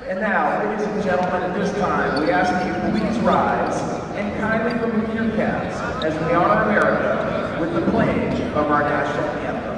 And now, ladies and gentlemen, at this time, we ask that you please rise and kindly remove your caps as we honor America with the pledge of our national anthem.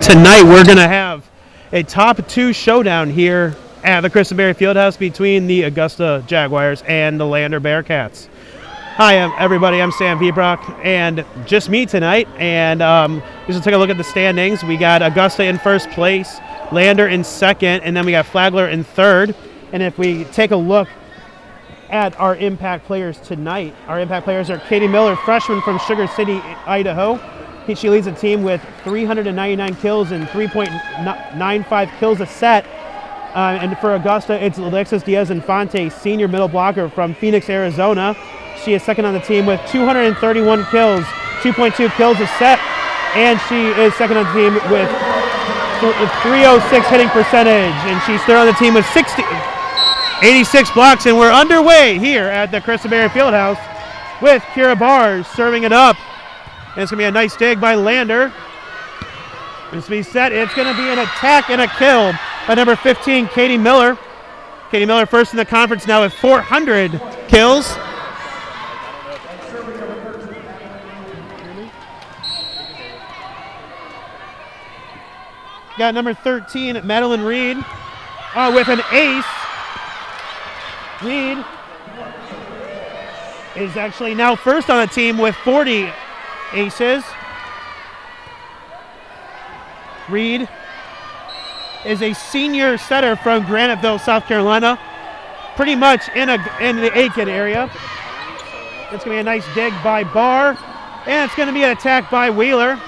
Tonight we're going to have a top two showdown here at the Christenberry Fieldhouse between the Augusta Jaguars and the Lander Bearcats. Hi everybody, I'm Sam Vibrock, and just me tonight, and just take a look at the standings. We got Augusta in first place, Lander in second, and then we got Flagler in third. And if we take a look at our impact players tonight, our impact players are Katie Miller, freshman from Sugar City, Idaho. She leads the team with 399 kills and 3.95 kills a set. And for Augusta, it's Alexis Diaz-Infante, senior middle blocker from Phoenix, Arizona. She is second on the team with 231 kills, 2.2 kills a set. And she is second on the team with 306 hitting percentage. And she's third on the team with 86 blocks. And we're underway here at the Christenberry Fieldhouse with Kira Bars serving it up. And it's going to be a nice dig by Lander. It's going to be set. It's going to be an attack and a kill by number 15, Katie Miller. Katie Miller first in the conference now with 400 kills. Got number 13, Madeline Reed, with an ace. Reed is actually now first on the team with 40 aces. Reed is a senior setter from Graniteville, South Carolina, pretty much in the Aiken area. It's going to be a nice dig by Barr, and it's going to be an attack by Wheeler.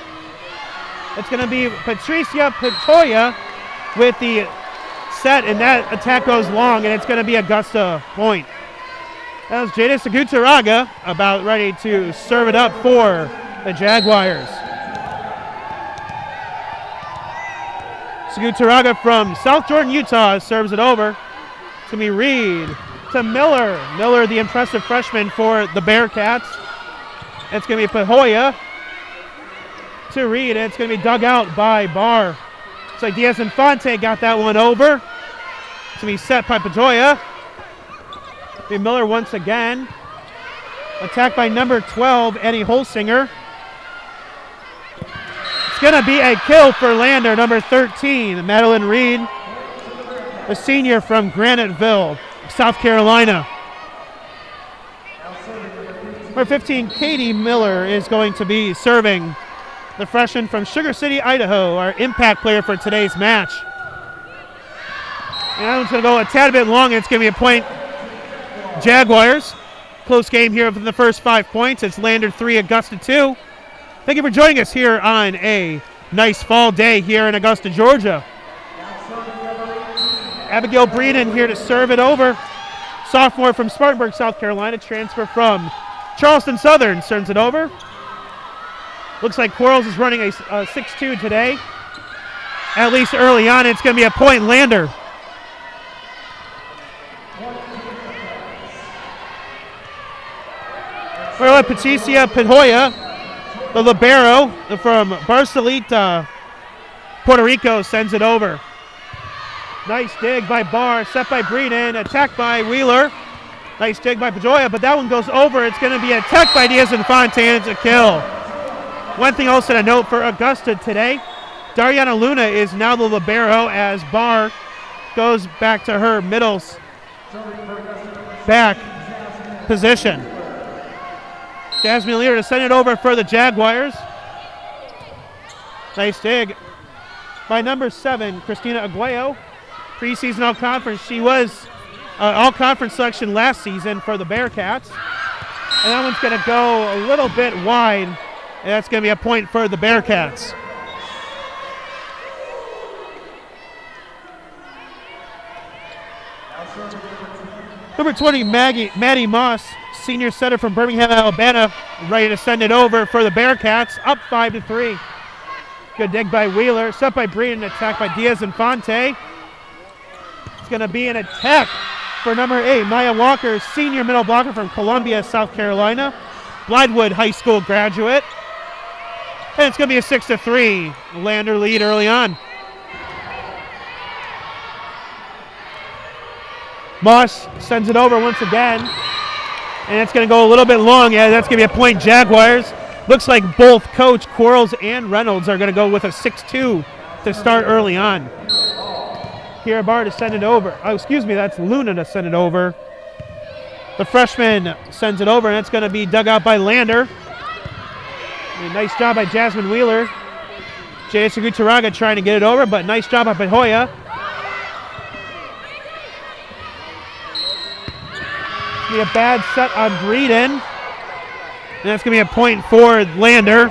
It's going to be Patricia Patoya with the set, and that attack goes long, and it's going to be Augusta point. That was Jada Sagutaraga about ready to serve it up for the Jaguars. Sagutaraga from South Jordan, Utah, serves it over. It's going to be Reed to Miller. Miller, the impressive freshman for the Bearcats. It's going to be Pahoya to Reed, and it's going to be dug out by Barr. It's like Diaz-Infante got that one over. It's going to be set by Pahoya. Miller once again. Attacked by number 12, Eddie Holsinger. It's going to be a kill for Lander, number 13, Madeline Reed, a senior from Graniteville, South Carolina. Number 15, Katie Miller, is going to be serving, the freshman from Sugar City, Idaho, our impact player for today's match. And that one's going to go a tad bit long, and it's going to be a point Jaguars. Close game here from the first 5 points. It's Lander 3, Augusta 2. Thank you for joining us here on a nice fall day here in Augusta, Georgia. Abigail Breeden here to serve it over. Sophomore from Spartanburg, South Carolina, transfer from Charleston Southern, turns it over. Looks like Quarles is running a 6-2 today. At least early on, it's going to be a point Lander. Well, Patricia Pajoya, the libero from Barcelita, Puerto Rico, sends it over. Nice dig by Barr, set by Breeden, attacked by Wheeler. Nice dig by Pajoya, but that one goes over. It's going to be attacked by Diaz-Infante, and it's a kill. One thing also to note for Augusta today, Dariana Luna is now the libero as Barr goes back to her middles back position. Jasmine Lear to send it over for the Jaguars. Nice dig by number 7, Christina Aguayo. Preseason all-conference. She was all-conference selection last season for the Bearcats. And that one's going to go a little bit wide, and that's going to be a point for the Bearcats. Number 20, Maddie Moss, senior setter from Birmingham, Alabama, ready to send it over for the Bearcats, up 5-3. Good dig by Wheeler, set by Breeden, attacked by Diaz-Infante. It's going to be an attack for number 8, Maya Walker, senior middle blocker from Columbia, South Carolina, Blythewood High School graduate. And it's going to be a 6-3 Lander lead early on. Moss sends it over once again. And it's going to go a little bit long. Yeah, that's going to be a point Jaguars. Looks like both Coach Quarles and Reynolds are going to go with a 6-2 to start early on. Kira Barr to send it over. Oh, excuse me, that's Luna to send it over. The freshman sends it over, and it's going to be dug out by Lander. And nice job by Jasmine Wheeler. Jada Sagutaraga trying to get it over, but nice job by Pajoya. Be a bad set on Breeden. And that's going to be a point for Lander.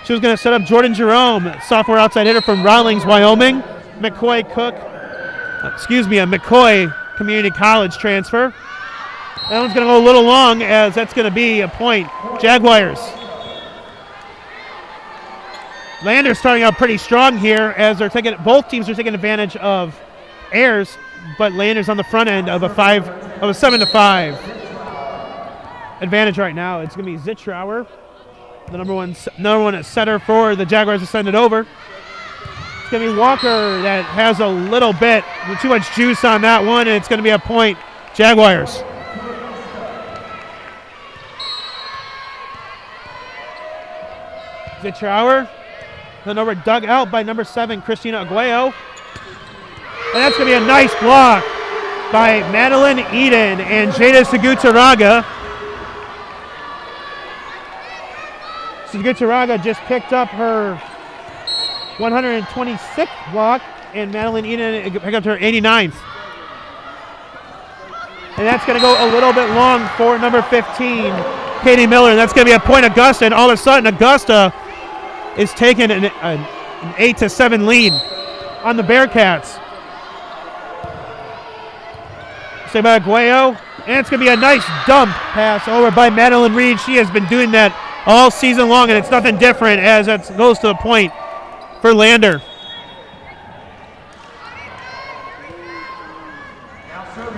She was going to set up Jordan Jerome, sophomore outside hitter from Rawlings, Wyoming. McCoy Community College transfer. That one's going to go a little long, as that's going to be a point Jaguars. Lander's starting out pretty strong here, as both teams are taking advantage of errors, but Lander's on the front end of a 7-5 advantage right now. It's going to be Zitrauer, the number one setter for the Jaguars, to send it over. It's going to be Walker that has a little bit too much juice on that one, and it's going to be a point Jaguars. Zitrauer, the number dug out by number 7, Christina Aguayo. And that's going to be a nice block by Madeline Eden and Jada Sagutaraga. Sagutaraga just picked up her 126th block, and Madeline Eden picked up her 89th. And that's going to go a little bit long for number 15, Katie Miller. And that's going to be a point Augusta, and all of a sudden Augusta is taking an 8-7 lead on the Bearcats. Saved by Aguayo, and it's going to be a nice dump pass over by Madeline Reed. She has been doing that all season long, and it's nothing different as it goes to the point for Lander.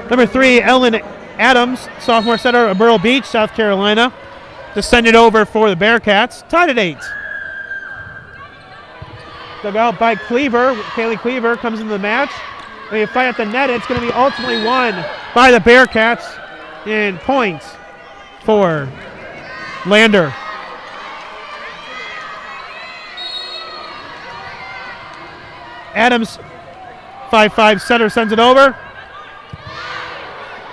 Number 3, Ellen Adams, sophomore setter of Myrtle Beach, South Carolina, to send it over for the Bearcats. Tied at 8. Dug out by Cleaver. Kaylee Cleaver comes into the match. When you fight at the net, it's going to be ultimately won by the Bearcats in points for Lander. Adams, 5'5" setter, sends it over.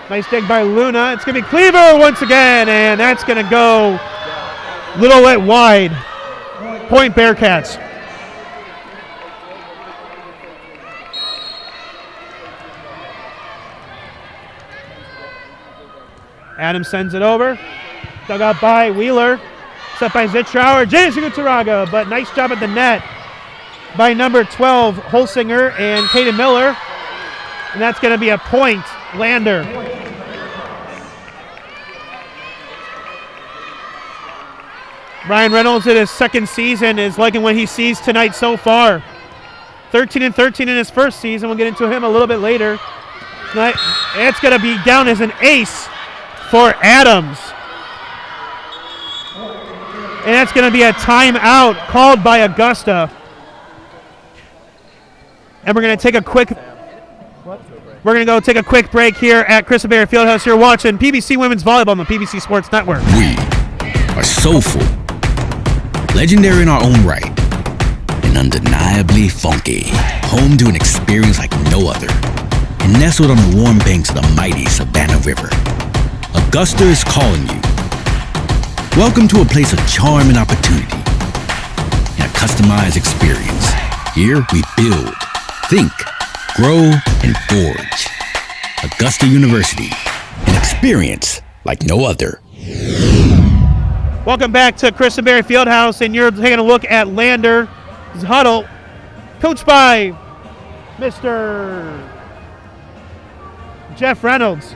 Nice dig by Luna. It's going to be Cleaver once again, and that's going to go a little bit wide. Point Bearcats. Adams sends it over. Dug out by Wheeler. Set by Zitrauer. Jason Gutaraga, but nice job at the net by number 12, Holsinger and Caden Miller. And that's going to be a point, Lander. Ryan Reynolds in his second season is liking what he sees tonight so far. 13-13 in his first season. We'll get into him a little bit later. Tonight, it's going to be down as an ace for Adams. And that's going to be a timeout called by Augusta. And we're going to take a quick go take a quick break here at Chris Bear Fieldhouse. You're watching PBC Women's Volleyball on the PBC Sports Network. We are soulful, legendary in our own right, and undeniably funky. Home to an experience like no other. And nestled on the warm banks of the mighty Savannah River, Augusta is calling you. Welcome to a place of charm and opportunity, and a customized experience. Here we build, think, grow, and forge. Augusta University, an experience like no other. Welcome back to Chris Berry Fieldhouse, and you're taking a look at Lander's huddle, coached by Mr. Jeff Reynolds.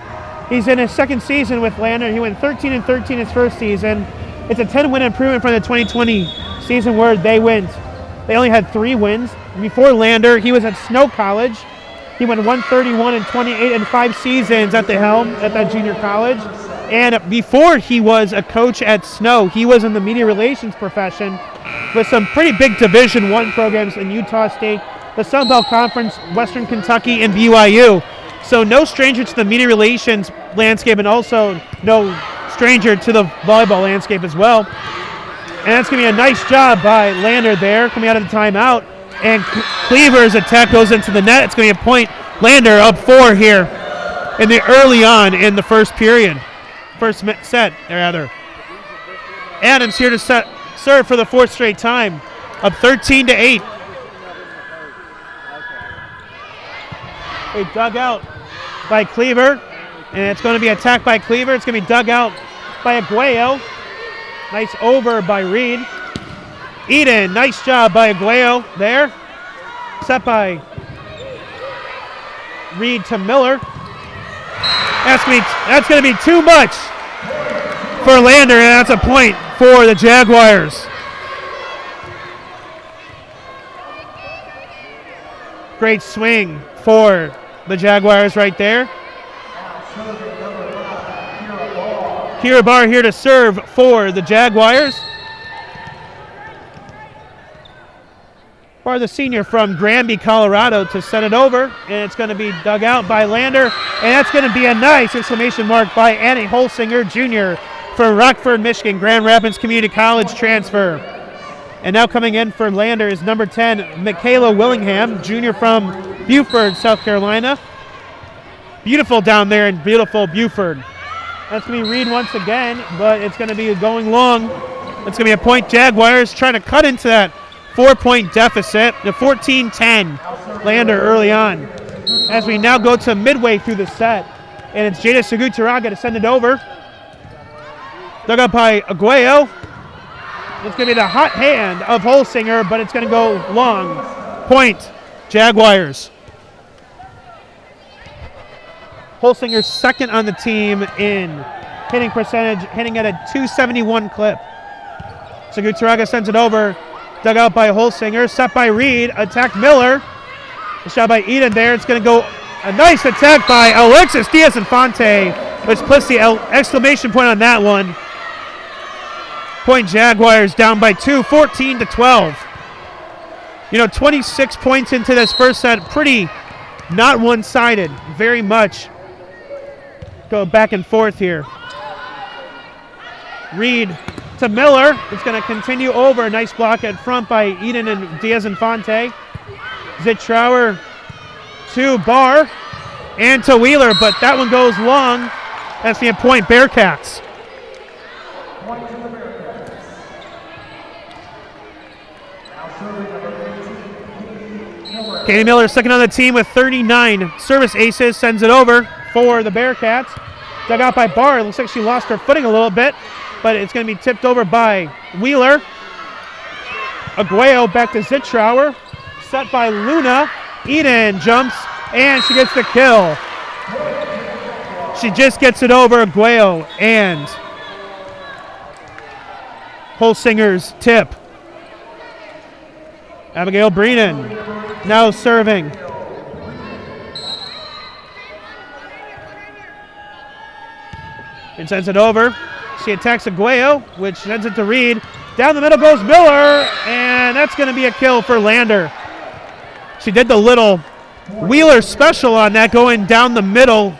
He's in his second season with Lander. He went 13-13 his first season. It's a 10-win improvement from the 2020 season where they only had 3 wins. Before Lander, he was at Snow College. He went 131-28 in 5 seasons at the helm at that junior college. And before he was a coach at Snow, he was in the media relations profession with some pretty big Division I programs in Utah State, the Sun Belt Conference, Western Kentucky, and BYU. So no stranger to the media relations landscape, and also no stranger to the volleyball landscape as well. And that's going to be a nice job by Lander there coming out of the timeout. And Cleaver's attack goes into the net. It's going to be a point. Lander up 4 here in the early on in the first period. First set, rather. Adams here to serve for the 4th straight time. Up 13-8. They dug out by Cleaver, and it's going to be attacked by Cleaver. It's going to be dug out by Aguayo. Nice over by Reed. Eden, nice job by Aguayo there. Set by Reed to Miller. That's going to be too much for Lander, and that's a point for the Jaguars. Great swing for the Jaguars right there. Kira Barr here to serve for the Jaguars. Barr, the senior from Granby, Colorado, to send it over, and it's going to be dug out by Lander, and that's going to be a nice exclamation mark by Annie Holsinger, Jr. from Rockford, Michigan, Grand Rapids Community College transfer. And now coming in for Lander is number 10, Michaela Willingham, Jr. from Beaufort, South Carolina. Beautiful down there in beautiful Beaufort. That's going to be Reed once again, but it's going to be going long. It's going to be a point. Jaguars trying to cut into that 4-point deficit. The 14-10 Lander early on. As we now go to midway through the set, and it's Jada Sugutaraga to send it over. Dug up by Aguayo. It's going to be the hot hand of Holsinger, but it's going to go long. Point, Jaguars. Holsinger's second on the team in hitting percentage, hitting at a .271 clip. Sugutaraga sends it over. Dug out by Holsinger, set by Reed, attacked Miller. A shot by Eden there. It's going to go a nice attack by Alexis Diaz-Infante, which puts the exclamation point on that one. Point Jaguars down by 2, 14-12. 26 points into this first set. Pretty not one-sided, very much go back and forth here. Reed to Miller. It's going to continue over. Nice block at front by Eden and Diaz-Infante. Zitrower to Barr and to Wheeler, but that one goes long. That's the point, Bearcats. Katie Miller, second on the team with 39 service aces, sends it over for the Bearcats. Dug out by Barr. Looks like she lost her footing a little bit, but it's going to be tipped over by Wheeler. Aguayo back to Zitrower. Set by Luna. Eden jumps, and she gets the kill. She just gets it over Aguayo, and Holsinger's tip. Abigail Breenan now serving. And sends it over. She attacks Aguayo, which sends it to Reed. Down the middle goes Miller, and that's going to be a kill for Lander. She did the little Wheeler special on that, going down the middle.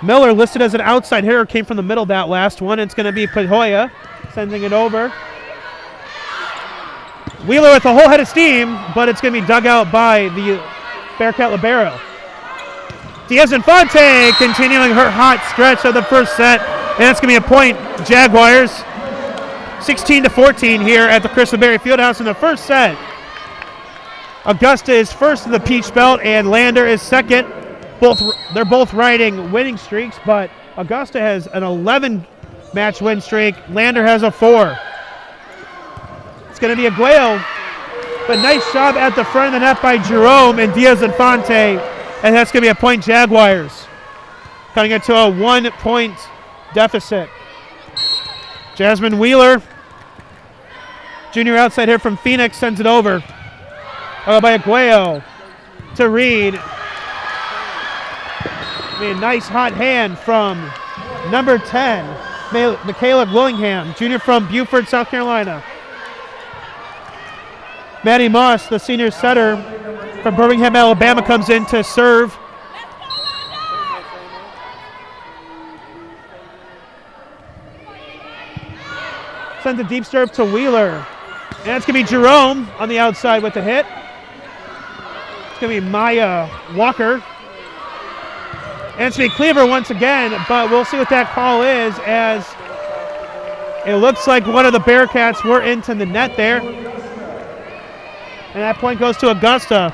Miller listed as an outside hitter, came from the middle that last one. It's going to be Pajoya sending it over. Wheeler with a whole head of steam, but it's going to be dug out by the Bearcat libero. Diaz-Infante continuing her hot stretch of the first set, and that's going to be a point, Jaguars. 16-14 here at the Crystal Berry Fieldhouse in the first set. Augusta is first in the Peach Belt, and Lander is second. They're both riding winning streaks, but Augusta has an 11-match win streak. Lander has a 4. It's going to be Aguayo, but nice job at the front of the net by Jerome and Diaz-Infante, and that's going to be a point, Jaguars. Cutting it to a 1-point deficit. Jasmine Wheeler, junior outside here from Phoenix, sends it over. By Aguayo to Reed. A nice hot hand from number 10, Michaela Willingham, junior from Beaufort, South Carolina. Maddie Moss, the senior setter from Birmingham, Alabama, comes in to serve. Sends a deep serve to Wheeler. And it's going to be Jerome on the outside with the hit. It's going to be Maya Walker. And it's going to be Cleaver once again, but we'll see what that call is, as it looks like one of the Bearcats were into the net there. And that point goes to Augusta.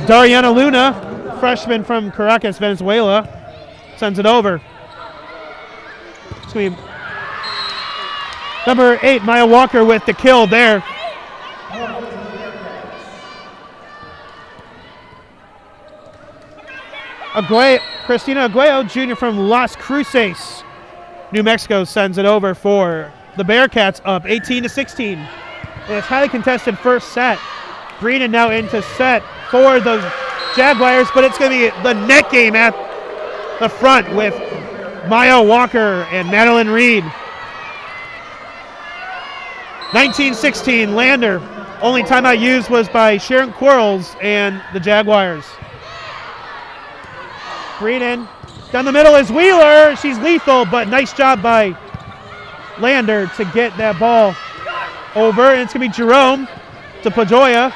Dariana Luna, freshman from Caracas, Venezuela, sends it over. It's going to be number 8, Maya Walker, with the kill there. Christina Aguayo, junior from Las Cruces, New Mexico, sends it over for the Bearcats, up 18-16. And it's highly contested first set. Breenan now into set for the Jaguars, but it's going to be the net game at the front with Maya Walker and Madeline Reed. 19-16, Lander. Only timeout used was by Sharon Quarles and the Jaguars. Breenan. Down the middle is Wheeler. She's lethal, but nice job by Lander to get that ball over. And it's going to be Jerome to Pajoya.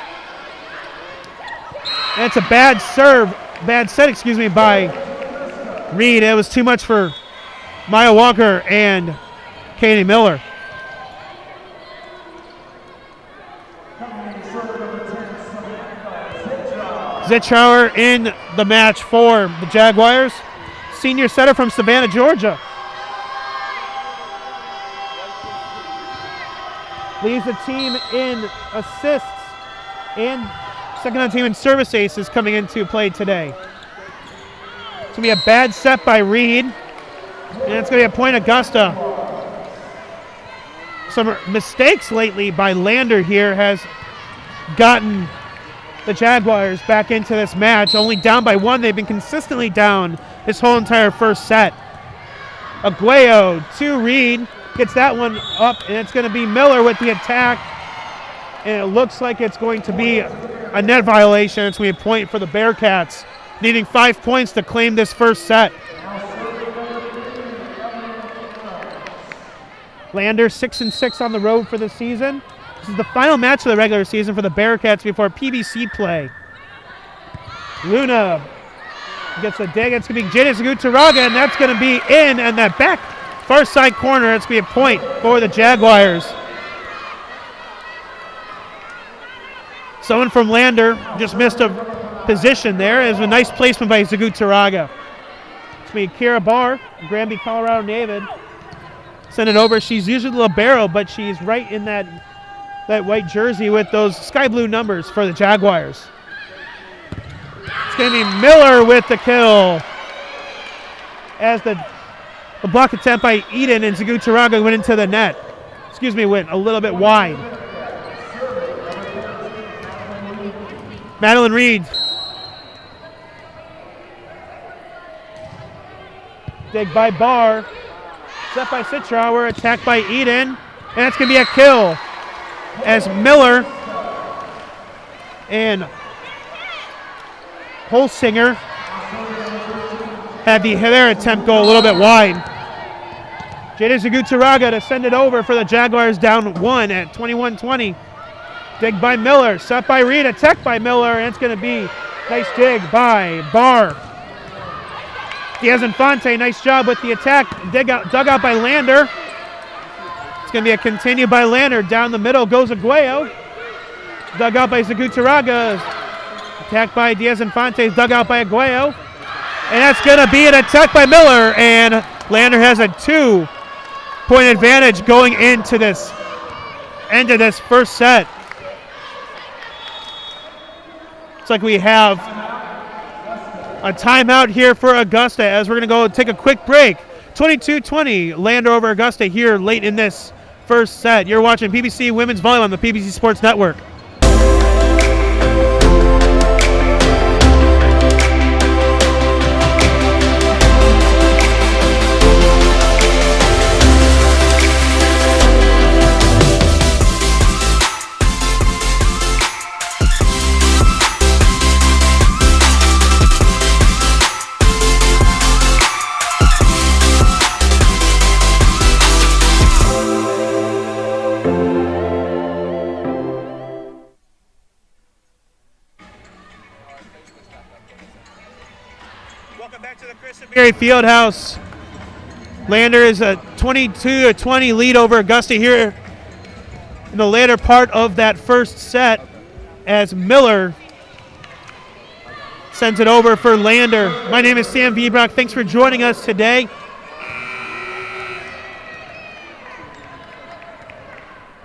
And it's a bad set by Reed. It was too much for Maya Walker and Katie Miller. Zitrower in the match for the Jaguars. Senior setter from Savannah, Georgia. Leads the team in assists and second on team in service aces coming into play today. It's going to be a bad set by Reed, and it's going to be a point, Augusta. Some mistakes lately by Lander here has gotten the Jaguars back into this match. Only down by 1. They've been consistently down this whole entire first set. Aguayo to Reed. gets that one up, and it's going to be Miller with the attack. And it looks like it's going to be a net violation. It's going to be a point for the Bearcats, needing 5 points to claim this first set. Lander 6-6 on the road for the season. This is the final match of the regular season for the Bearcats before PBC play. Luna gets a dig. It's going to be Jada Zagutaraga, and that's going to be in, and that back far side corner. It's going to be a point for the Jaguars. Someone from Lander just missed a position there. It was a nice placement by Zagutaraga. It's going to be Kira Barr, Granby, Colorado native. Send it over. She's usually the libero, but she's right in that white jersey with those sky blue numbers for the Jaguars. It's going to be Miller with the kill. As the block attempt by Eden and Zagutaraga went into the net. Went a little bit wide. Madeline Reed. Dig by Barr. Set by Citrauer. Attacked by Eden. And it's going to be a kill. As Miller and Holsinger had their attempt go a little bit wide. Jada Zagutaraga to send it over for the Jaguars, down 1 at 21-20. Dig by Miller, set by Reed, attacked by Miller, and it's going to be nice dig by Barr. Diaz-Infante, nice job with the attack, dug out by Lander. It's going to be a continue by Lander. Down the middle goes Aguayo. Dug out by Zagutaraga. Attacked by Diaz-Infante, dug out by Aguayo. And that's going to be an attack by Miller. And Lander has a 2-point advantage going into this end of this first set. Looks like we have a timeout here for Augusta as we're going to go take a quick break. 22-20, Lander over Augusta here late in this first set. You're watching PBC Women's Volleyball on the PBC Sports Network. Fieldhouse. Lander is a 22-20 lead over Augusta here in the later part of that first set as Miller sends it over for Lander. My name is Sam Viebrock. Thanks for joining us today.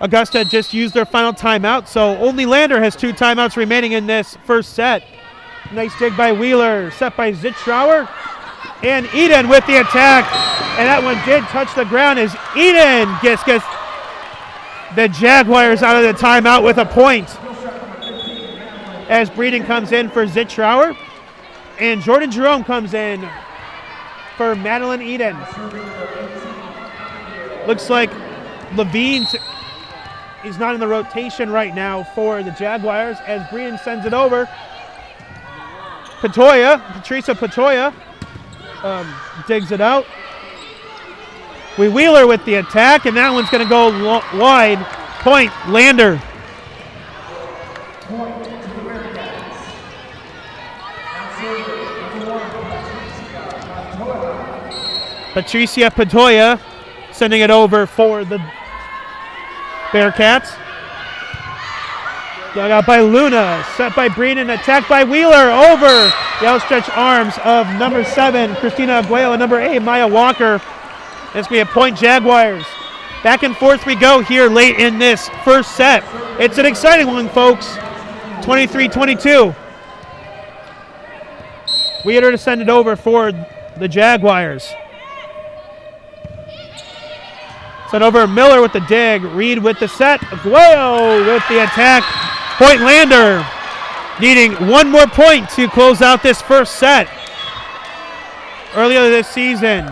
Augusta just used their final timeout, so only Lander has 2 timeouts remaining in this first set. Nice dig by Wheeler, set by Zitrauer. And Eden with the attack. And that one did touch the ground as Eden gets the Jaguars out of the timeout with a point. As Breeden comes in for Zitrauer. And Jordan Jerome comes in for Madeline Eden. Looks like Levine is not in the rotation right now for the Jaguars as Breeden sends it over. Patricia Patoya digs it out. Wheeler with the attack, and that one's going to go wide. Point, Lander. Patricia Patoya sending it over for the Bearcats. Dug out by Luna, set by Breeden, attacked by Wheeler, over the outstretched arms of number 7, Christina Aguayo, and number 8, Maya Walker. It's going to be a point, Jaguars. Back and forth we go here late in this first set. It's an exciting one, folks. 23-22. Wheeler to send it over for the Jaguars. Send over Miller with the dig, Reed with the set, Aguayo with the attack. Point, Lander, needing one more point to close out this first set. Earlier this season,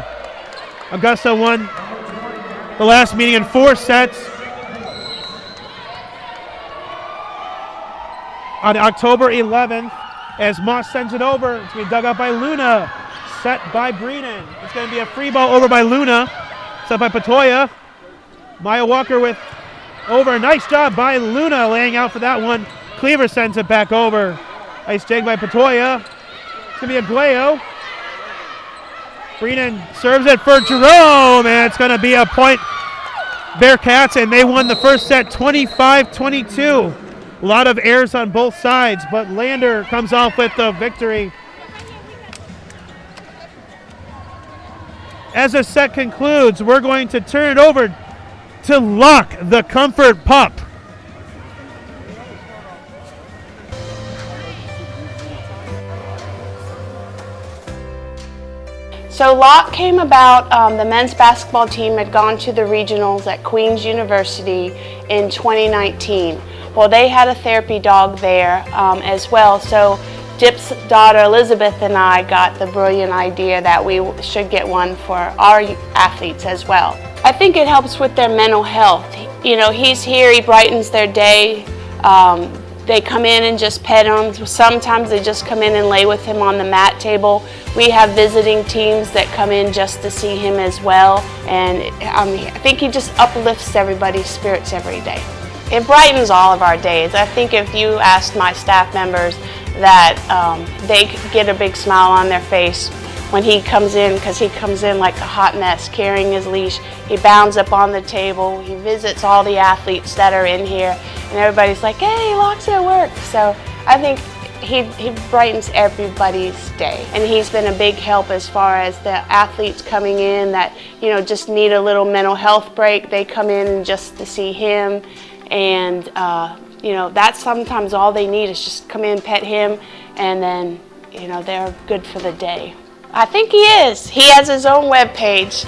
Augusta won the last meeting in 4 sets. On October 11th, as Moss sends it over, it's going to be dug out by Luna, set by Breenan. It's going to be a free ball over by Luna, set by Patoya. Maya Walker with over. Nice job by Luna laying out for that one. Cleaver sends it back over. Nice dig by Patoya. It's going to be Aguayo. Breenan serves it for Jerome, and it's going to be a point Bearcats, and they won the first set 25-22. A lot of errors on both sides, but Lander comes off with the victory. As the set concludes, we're going to turn it over to Locke, the Comfort Pup. So Locke came about, the men's basketball team had gone to the regionals at Queen's University in 2019. Well, they had a therapy dog there as well, so Dip's daughter Elizabeth and I got the brilliant idea that we should get one for our athletes as well. I think it helps with their mental health. You know, he's here, he brightens their day. They come in and just pet him. Sometimes they just come in and lay with him on the mat table. We have visiting teams that come in just to see him as well. And I think he just uplifts everybody's spirits every day. It brightens all of our days. I think if you asked my staff members that they get a big smile on their face when he comes in, because he comes in like a hot mess carrying his leash. He bounds up on the table, he visits all the athletes that are in here, and everybody's like, hey, Locke's at work. So I think he brightens everybody's day, and he's been a big help as far as the athletes coming in that, you know, just need a little mental health break. They come in just to see him, and you know, that's sometimes all they need is just come in, pet him, and then, you know, they're good for the day. I think he is. He has his own web page.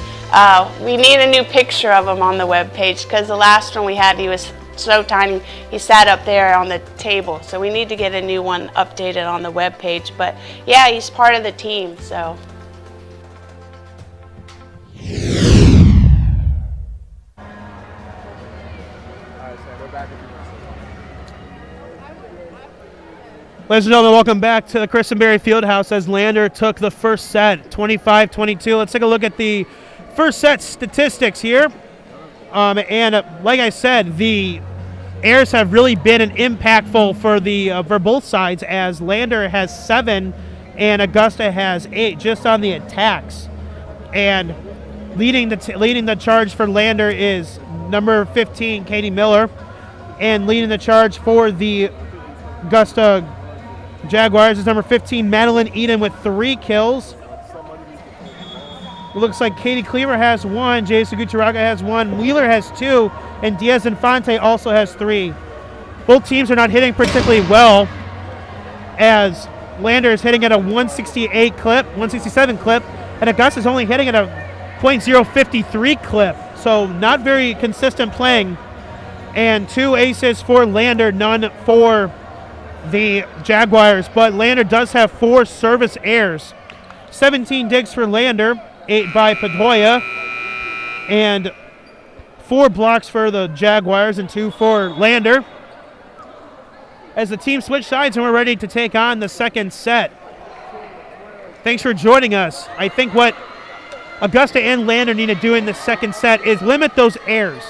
We need a new picture of him on the web page, because the last one we had, he was so tiny, he sat up there on the table. So we need to get a new one updated on the web page. But yeah, he's part of the team, so. Ladies and gentlemen, welcome back to the Christenberry Fieldhouse as Lander took the first set, 25-22. Let's take a look at the first set statistics here. Like I said, the errors have really been impactful for both sides, as Lander has 7 and Augusta has 8 just on the attacks. And leading the charge for Lander is number 15, Katie Miller, and leading the charge for the Augusta Jaguars is number 15, Madeline Eden, with 3 kills. It looks like Katie Cleaver has 1, Jason Gutaraga has 1, Wheeler has 2, and Diaz Infante also has 3. Both teams are not hitting particularly well, as Lander is hitting at a 167 clip, and Augusta is only hitting at a .053 clip. So not very consistent playing. And 2 aces for Lander, none for the Jaguars, but Lander does have 4 service errors. 17 digs for Lander, 8 by Patoya, and 4 blocks for the Jaguars and 2 for Lander. As the team switch sides and we're ready to take on the second set. Thanks for joining us. I think what Augusta and Lander need to do in the second set is limit those errors.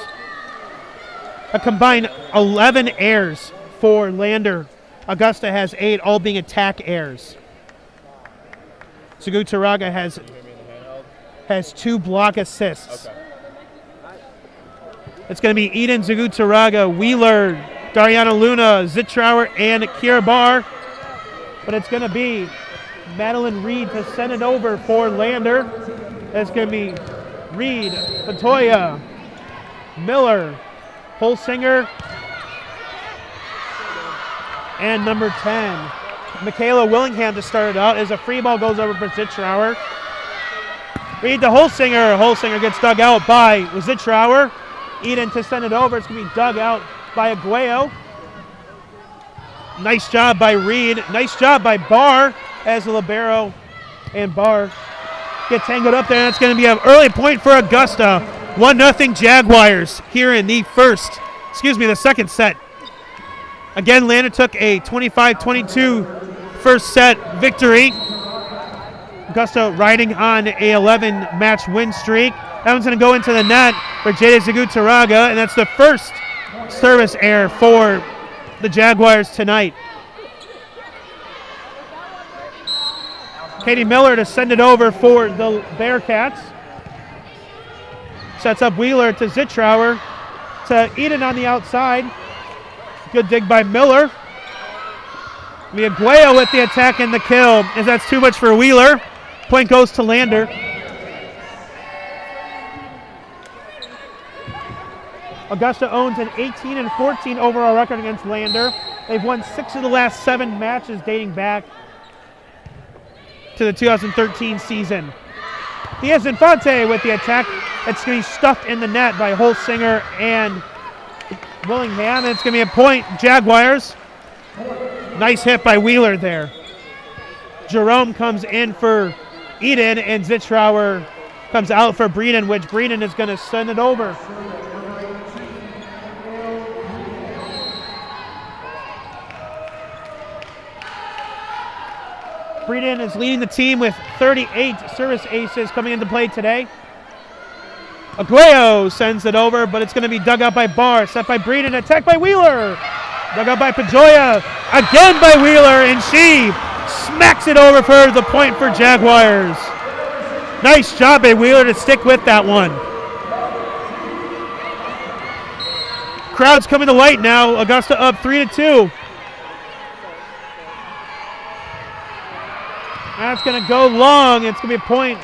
A combined 11 errors for Lander. Augusta has 8, all being attack errors. Zugutaraga has 2 block assists. Okay. It's going to be Eden, Zugutaraga, Wheeler, Dariana Luna, Zitrauer, and Kira Barr. But it's going to be Madeline Reed to send it over for Lander. It's going to be Reed, Patoya, Miller, Holsinger, and number 10, Michaela Willingham to start it out, as a free ball goes over for Zitrauer. Reed to Holsinger. Holsinger gets dug out by Zitrauer. Eden to send it over. It's going to be dug out by Aguayo. Nice job by Reed. Nice job by Barr, as the libero and Barr get tangled up there. And it's going to be an early point for Augusta. 1-0 Jaguars here in the second set. Again, Lander took a 25-22 first set victory. Augusta riding on a 11-match win streak. That one's going to go into the net for Jada Zagutaraga, and that's the first service error for the Jaguars tonight. Katie Miller to send it over for the Bearcats. Sets up Wheeler to Zitrauer to Eden on the outside. Good dig by Miller. Miagueo with the attack and the kill, as that's too much for Wheeler. Point goes to Lander. Augusta owns an 18-14 overall record against Lander. They've won 6 of the last 7 matches dating back to the 2013 season. Diaz Infante with the attack. It's going to be stuffed in the net by Holsinger and Willingham. And it's going to be a point, Jaguars. Nice hit by Wheeler there. Jerome comes in for Eden, and Zitrauer comes out for Breeden, which Breeden is going to send it over. Breeden is leading the team with 38 service aces coming into play today. Aguayo sends it over, but it's going to be dug out by Barr. Set by Breeden, attacked by Wheeler. Dug out by Pajoya, again by Wheeler, and she smacks it over for the point for Jaguars. Nice job by Wheeler to stick with that one. Crowd's coming to light now. Augusta up 3-2. That's going to go long. It's going to be a point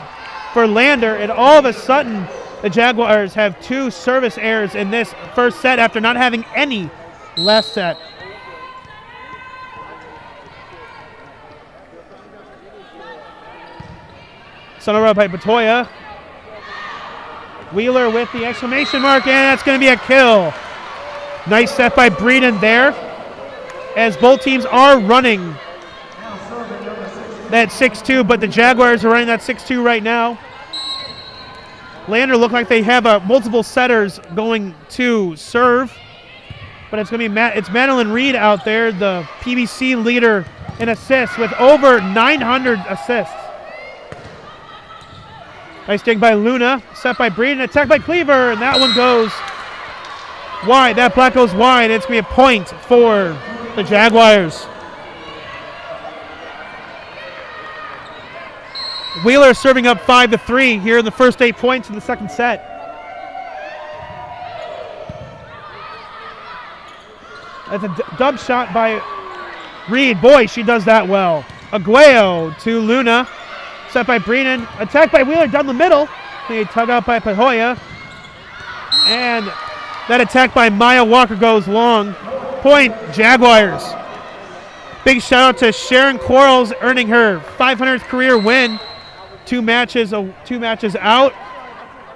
for Lander. And all of a sudden, the Jaguars have 2 service errors in this first set after not having any last set. Sent over by Batoya. Wheeler with the exclamation mark, and that's going to be a kill. Nice set by Breeden there, as both teams are running that 6-2, but the Jaguars are running that 6-2 right now. Lander look like they have multiple setters going to serve, but it's going to be it's Madeline Reed out there, the PBC leader in assists with over 900 assists. Nice dig by Luna, set by Breeden, attacked by Cleaver, and that one goes wide. That block goes wide. It's going to be a point for the Jaguars. Wheeler serving up 5-3 here in the first 8 points in the second set. That's a dub shot by Reed. Boy, she does that well. Aguayo to Luna. Set by Breeden. Attacked by Wheeler down the middle. They tug out by Pajoya. And that attack by Maya Walker goes long. Point, Jaguars. Big shout out to Sharon Quarles earning her 500th career win. 2 matches out,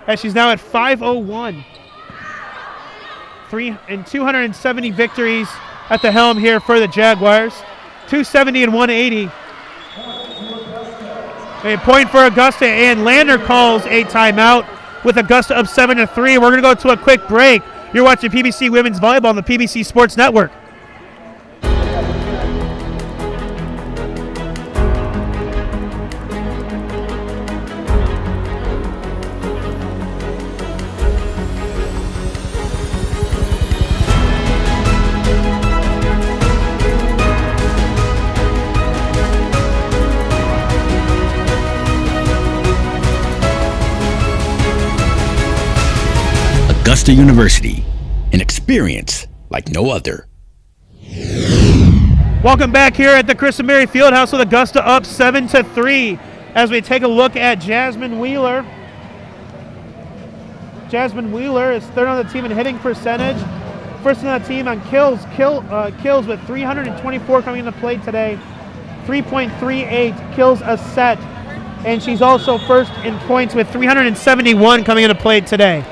as she's now at 501. 270 victories at the helm here for the Jaguars. 270 and 180. A point for Augusta, and Lander calls a timeout with Augusta up 7-3. We're going to go to a quick break. You're watching PBC Women's Volleyball on the PBC Sports Network. Augusta University, an experience like no other. Welcome back here at the Chris and Mary Fieldhouse with Augusta up 7-3 as we take a look at Jasmine Wheeler. Jasmine Wheeler is third on the team in hitting percentage. First on the team on kills with 324 coming into play today. 3.38 kills a set. And she's also first in points with 371 coming into play today.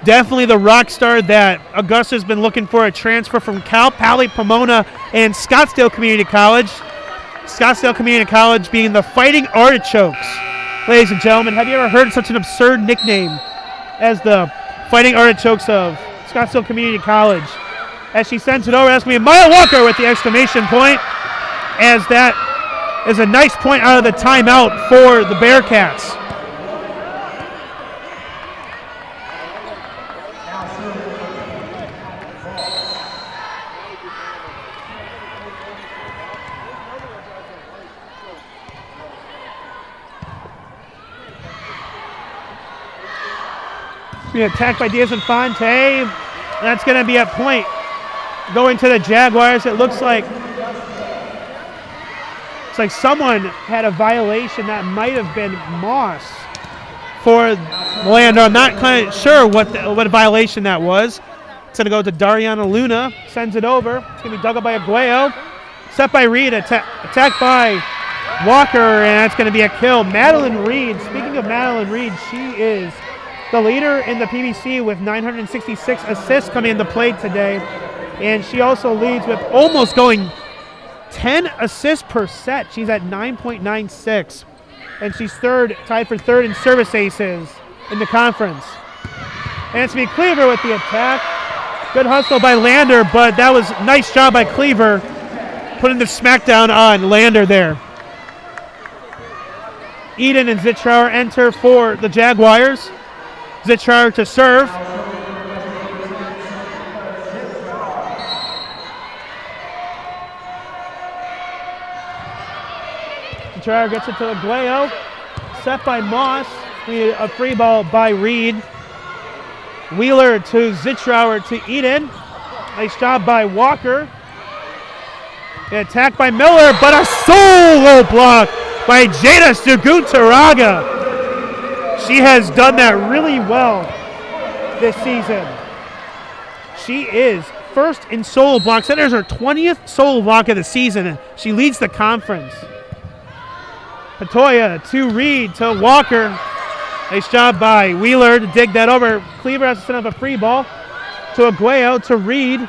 Definitely the rock star that Augusta's been looking for, a transfer from Cal Poly Pomona and Scottsdale Community College. Scottsdale Community College being the Fighting Artichokes. Ladies and gentlemen, have you ever heard such an absurd nickname as the Fighting Artichokes of Scottsdale Community College. As she sends it over, that's going to be Maya Walker with the exclamation point, as that is a nice point out of the timeout for the Bearcats. Being attacked by Diaz-Infante. That's going to be a point going to the Jaguars. It looks like someone had a violation. That might have been Moss for Lander. I'm not kind of sure what violation that was. It's going to go to Dariana Luna. Sends it over. It's going to be dug up by Aguayo. Set by Reed. Attacked by Walker, and that's going to be a kill. Madeline Reed. Speaking of Madeline Reed, she is the leader in the PBC with 966 assists coming into play today. And she also leads with almost going 10 assists per set. She's at 9.96. And she's tied for third in service aces in the conference. And it's going to be Cleaver with the attack. Good hustle by Lander, but that was a nice job by Cleaver putting the smackdown on Lander there. Eden and Zitrauer enter for the Jaguars. Zitrauer to serve. Zitrauer gets it to Aguayo. Set by Moss. A free ball by Reed. Wheeler to Zitrauer to Eden. Nice job by Walker. Attacked by Miller, but a solo block by Jada Sugutaraga. She has done that really well this season. She is first in solo blocks. That is her 20th solo block of the season. She leads the conference. Patoya to Reed to Walker. Nice job by Wheeler to dig that over. Cleaver has to send up a free ball to Aguayo to Reed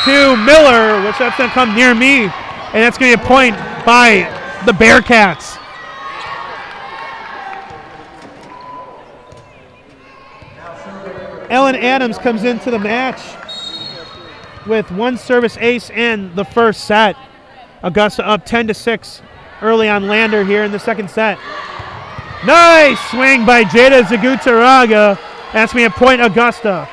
to Miller, which that's going to come near me. And that's going to be a point by the Bearcats. Ellen Adams comes into the match with one service ace in the first set. Augusta up 10-6 early on Lander here in the second set. Nice swing by Jada Zagutaraga. That's me a point Augusta.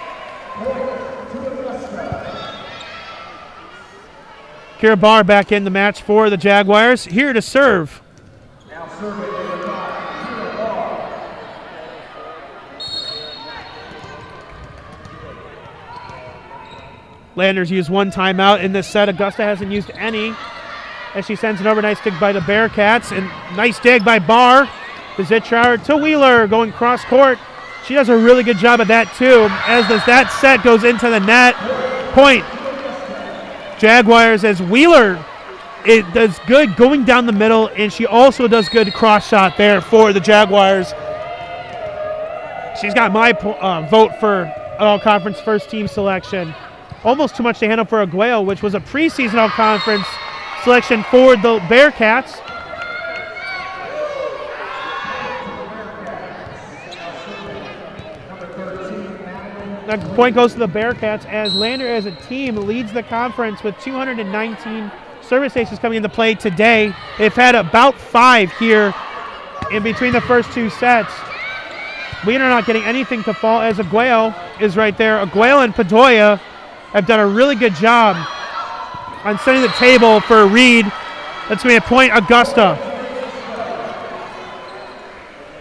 Kira Barr back in the match for the Jaguars. Here to serve. Landers used one timeout in this set. Augusta hasn't used any. As she sends an overnight stick by the Bearcats. And nice dig by Barr. The Zitrauer to Wheeler going cross court. She does a really good job of that too. As that set goes into the net. Point. Jaguars as Wheeler does good going down the middle, and she also does good cross shot there for the Jaguars. She's got my vote for all-conference first team selection. Almost too much to handle for Aguayo, which was a preseason all-conference selection for the Bearcats. The point goes to the Bearcats as Lander as a team leads the conference with 219 service aces coming into play today. They've had about 5 here in between the first 2 sets. We are not getting anything to fall as Aguayo is right there. Aguayo and Padoya have done a really good job on setting the table for Reed. That's going to be a point Augusta.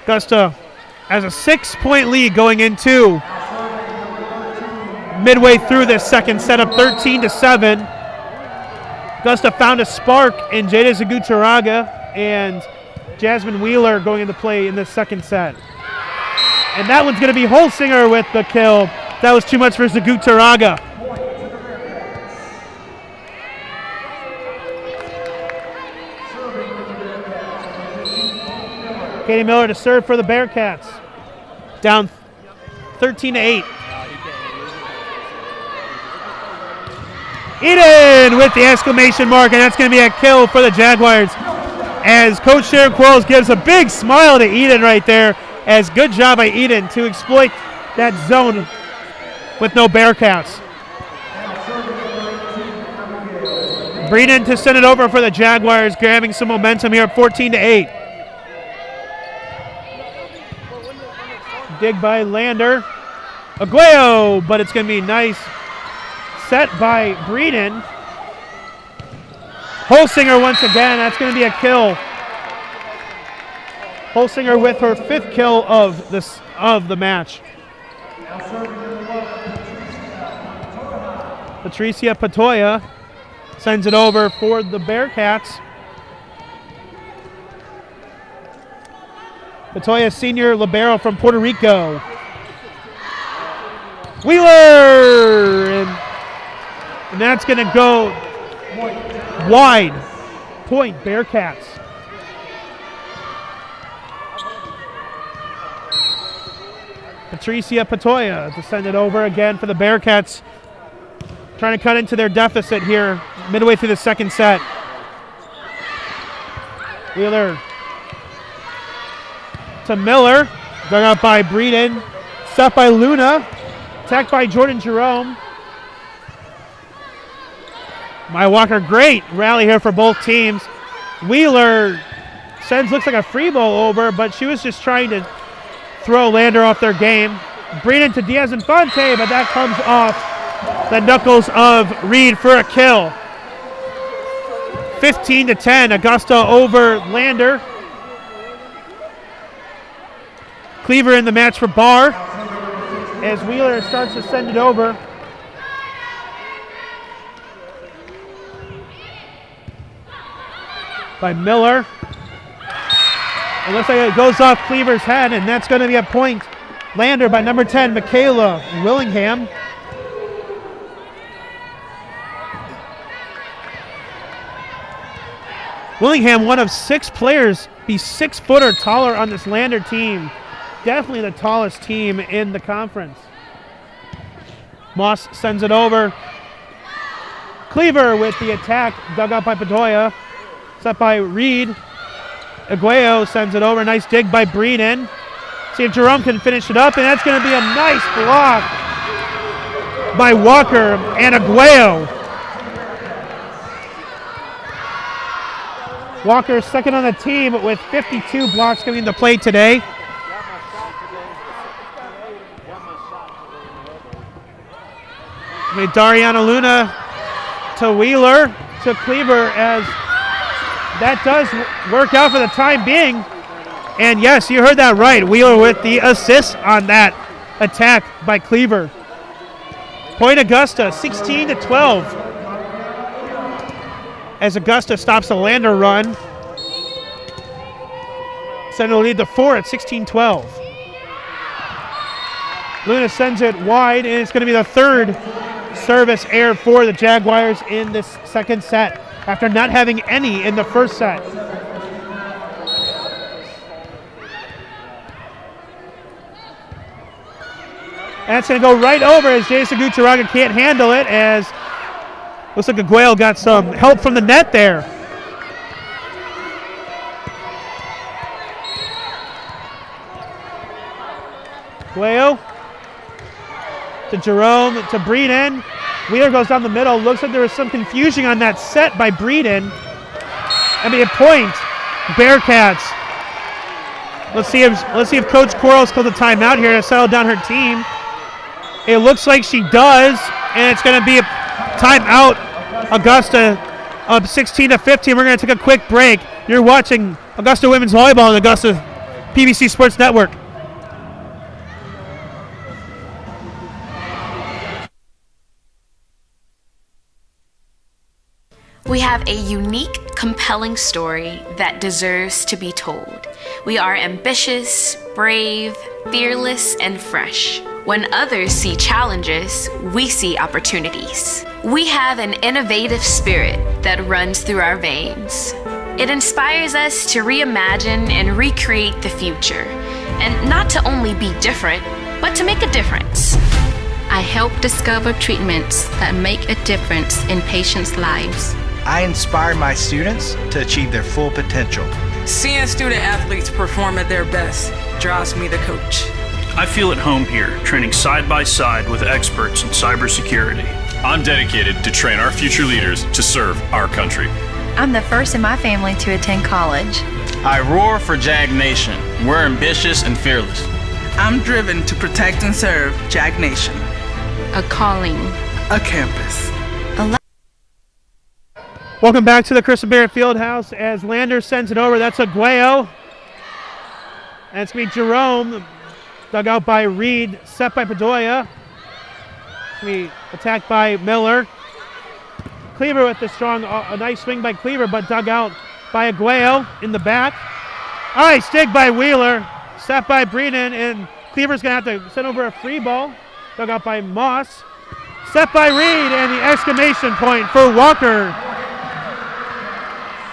Augusta has a 6-point lead going into midway through this second set, up 13-7. Augusta found a spark in Jada Zagutaraga and Jasmine Wheeler going into play in the second set. And that one's going to be Holsinger with the kill. That was too much for Zagutaraga. Katie Miller to serve for the Bearcats. Down 13-8. Eden with the exclamation mark, and that's going to be a kill for the Jaguars. As Coach Sharon Quarles gives a big smile to Eden right there As good job by Eden to exploit that zone with no Bearcats. Breeden to send it over for the Jaguars, grabbing some momentum here at 14-8. Dig by Lander. Aguayo, but it's going to be nice set by Breeden. Holsinger once again, that's going to be a kill. Holsinger with her 5th kill of the match. Patricia Patoya sends it over for the Bearcats. Patoya, senior libero from Puerto Rico. Wheeler! And that's going to go wide. Point, Bearcats. Patricia Patoya to send it over again for the Bearcats. Trying to cut into their deficit here midway through the second set. Wheeler to Miller. Dug out by Breeden. Set by Luna. Attacked by Jordan Jerome. My Walker, great rally here for both teams. Wheeler looks like a free ball over, but she was just trying to throw Lander off their game. Breeden to Diaz Infante, but that comes off the knuckles of Reed for a kill. 15-10, Augusta over Lander. Cleaver in the match for Barr as Wheeler starts to send it over. By Miller. It looks like it goes off Cleaver's head, and that's going to be a point. Lander by number 10, Michaela Willingham. Willingham, one of 6 players, be 6 foot or taller on this Lander team. Definitely the tallest team in the conference. Moss sends it over. Cleaver with the attack, dug out by Patoya. Set by Reed. Aguayo sends it over. Nice dig by Breeden. See if Jerome can finish it up, and that's going to be a nice block by Walker and Aguayo. Walker second on the team with 52 blocks coming into play today. Dariana Luna to Wheeler to Cleaver as that does work out for the time being. And yes, you heard that right. Wheeler with the assist on that attack by Cleaver. Point Augusta, 16-12. As Augusta stops the Lander run. Send a lead to 4 at 16-12. Luna sends it wide, and it's going to be the third service error for the Jaguars in this second set after not having any in the first set. And it's going to go right over as Jason Gutaraga can't handle it, as looks like Aguayo got some help from the net there. Aguayo to Jerome, to Breeden. Wheeler goes down the middle. Looks like there was some confusion on that set by Breeden. I mean, a point. Bearcats. Let's see if Coach Quarles calls a timeout here to settle down her team. It looks like she does, and it's going to be a timeout. Augusta up 16-15. We're going to take a quick break. You're watching Augusta Women's Volleyball on Augusta PBC Sports Network. We have a unique, compelling story that deserves to be told. We are ambitious, brave, fearless, and fresh. When others see challenges, we see opportunities. We have an innovative spirit that runs through our veins. It inspires us to reimagine and recreate the future, and not to only be different, but to make a difference. I help discover treatments that make a difference in patients' lives. I inspire my students to achieve their full potential. Seeing student athletes perform at their best draws me to coach. I feel at home here, training side by side with experts in cybersecurity. I'm dedicated to train our future leaders to serve our country. I'm the first in my family to attend college. I roar for Jag Nation. We're ambitious and fearless. I'm driven to protect and serve Jag Nation. A calling. A campus. Welcome back to the Christenberry Fieldhouse as Lander sends it over. That's Aguayo. And it's going to be Jerome, dug out by Reed, set by Bedoya. Going to be attacked by Miller. Cleaver with the strong, a nice swing by Cleaver, but dug out by Aguayo in the back. All right, stick by Wheeler, set by Brennan, and Cleaver's going to have to send over a free ball. Dug out by Moss. Set by Reed, and the exclamation point for Walker.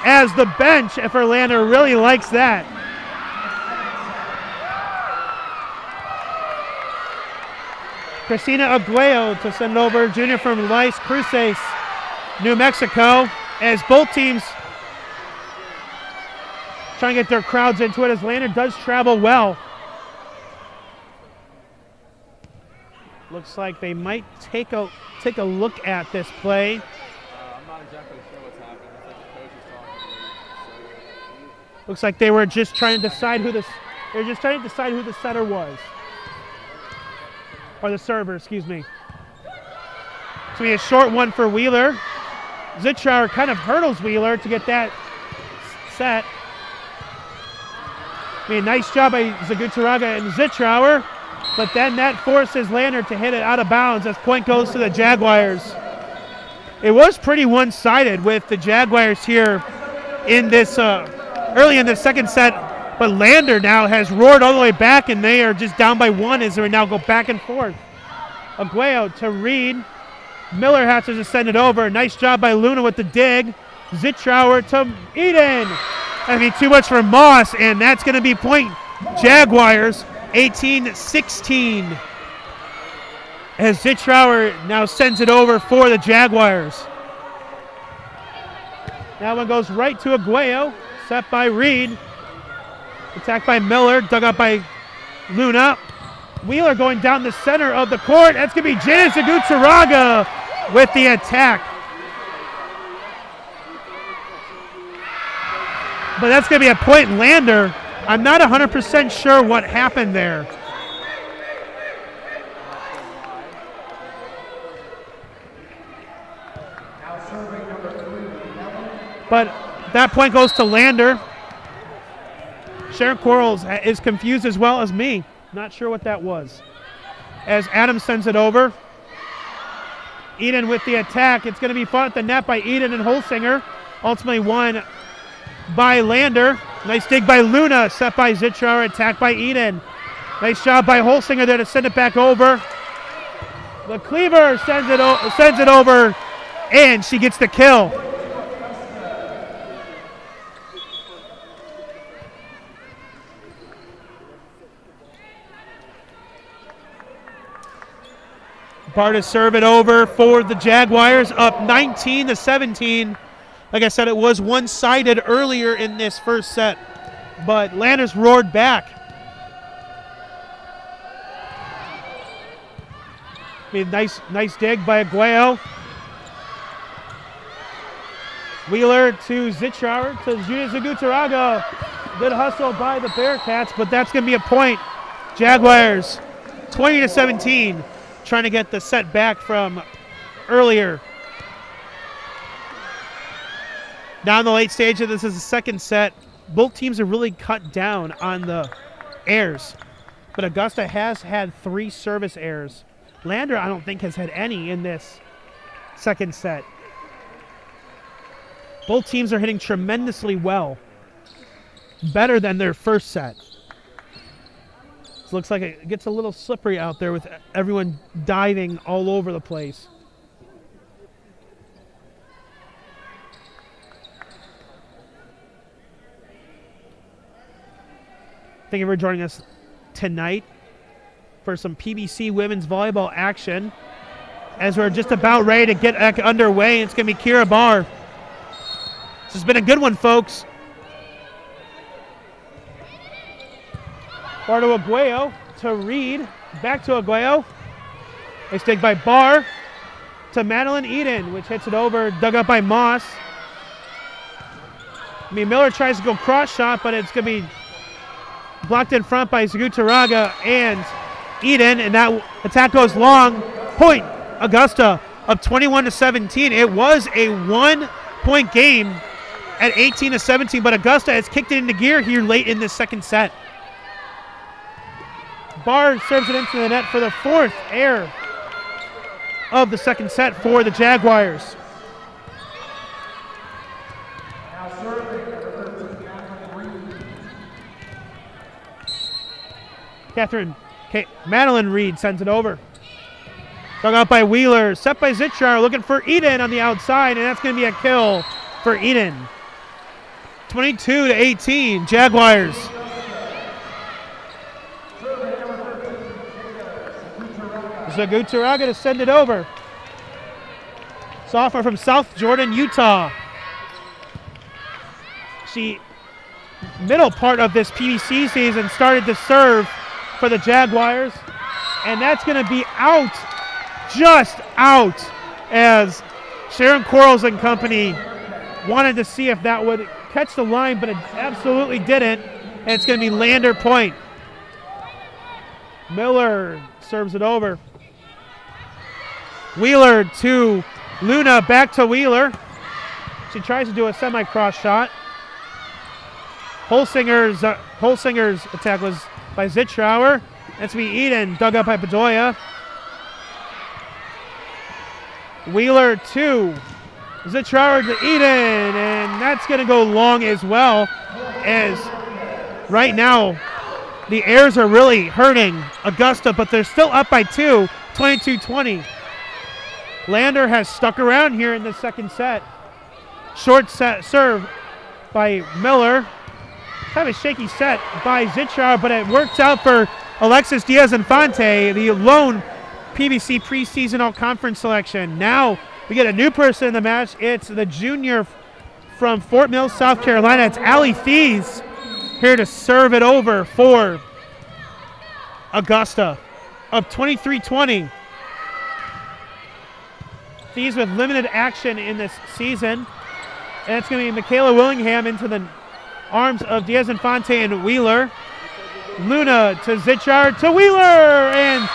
As the bench for Lander really likes that. Christina Aguayo to send over, junior from Las Cruces, New Mexico, as both teams trying to get their crowds into it, as Lander does travel well. Looks like they might take a look at this play. I'm not exactly sure what's happening. It's like the coach is talking. Looks like they were just trying to decide who the setter was, or the server, excuse me. It's gonna be a short one for Wheeler. Zitrauer kind of hurdles Wheeler to get that set. I mean, nice job by Zagutaraga and Zitrauer, but then that forces Lander to hit it out of bounds as point goes to the Jaguars. It was pretty one-sided with the Jaguars here in this early in the second set, but Lander now has roared all the way back, and they are just down by one as they now go back and forth. Aguayo to Reed. Miller has to just send it over. Nice job by Luna with the dig. Zitrauer to Eden. I mean, too much for Moss, and that's going to be point Jaguars, 18-16. As Zitrauer now sends it over for the Jaguars. That one goes right to Aguayo, set by Reed. Attacked by Miller, dug up by Luna. Wheeler going down the center of the court. That's going to be Janice Agutaraga with the attack. But that's going to be a point Lander. I'm not 100% sure what happened there. But that point goes to Lander. Sharon Quarles is confused as well as me. Not sure what that was. As Adams sends it over. Eden with the attack. It's going to be fought at the net by Eden and Holsinger. Ultimately won by Lander. Nice dig by Luna. Set by Zitrauer. Attacked by Eden. Nice job by Holsinger there to send it back over. The Cleaver sends it over, and she gets the kill. Barta serve it over for the Jaguars, up 19-17. Like I said, it was one-sided earlier in this first set, but Landers roared back. I mean, nice dig by Aguayo. Wheeler to Zitrauer to Judith Zagutaraga. Good hustle by the Bearcats, but that's going to be a point. Jaguars, 20-17. Trying to get the set back from earlier. Now in the late stage of this is the second set. Both teams are really cut down on the errors, but Augusta has had 3 service errors. Lander, I don't think, has had any in this second set. Both teams are hitting tremendously well, better than their first set. It looks like it gets a little slippery out there with everyone diving all over the place. Thank you for joining us tonight for some PBC women's volleyball action. As we're just about ready to get back underway, it's going to be Kira Barr. This has been a good one, folks. Bar to Aguayo to Reed. Back to Aguayo. Nice dig by Barr to Madeline Eden, which hits it over. Dug up by Moss. Miller tries to go cross shot, but it's going to be blocked in front by Zagutaraga and Eden, and that attack goes long. Point, Augusta, up 21-17. It was a 1-point game at 18-17, but Augusta has kicked it into gear here late in the second set. Barr serves it into the net for the fourth error of the second set for the Jaguars. Madeline Reed sends it over. Dug out by Wheeler, set by Zitchar, looking for Eden on the outside, and that's going to be a kill for Eden. 22-18, Jaguars. Zagutaraga to send it over. Sophomore from South Jordan, Utah. She, middle part of this PVC season, started to serve for the Jaguars, and that's going to be out, just out, as Sharon Quarles and company wanted to see if that would catch the line, but it absolutely didn't, and it's going to be Lander point. Miller serves it over. Wheeler to Luna, back to Wheeler. She tries to do a semi-cross shot. Holsinger's attack was by Zitrauer. That's going to be Eden, dug up by Bedoya. Wheeler to Zitrauer to Eden, and that's going to go long as well, as right now the airs are really hurting Augusta, but they're still up by 2, 22-20. Lander has stuck around here in the second set. Short set serve by Miller. Kind of a shaky set by Zitrauer, but it works out for Alexis Diaz-Infante, the lone PVC preseason all-conference selection. Now we get a new person in the match. It's the junior from Fort Mill, South Carolina. It's Allie Thies here to serve it over for Augusta. Up 23-20. Thies with limited action in this season. And it's going to be Michaela Willingham into the arms of Diaz-Infante and Wheeler. Luna to Zitchard to Wheeler, and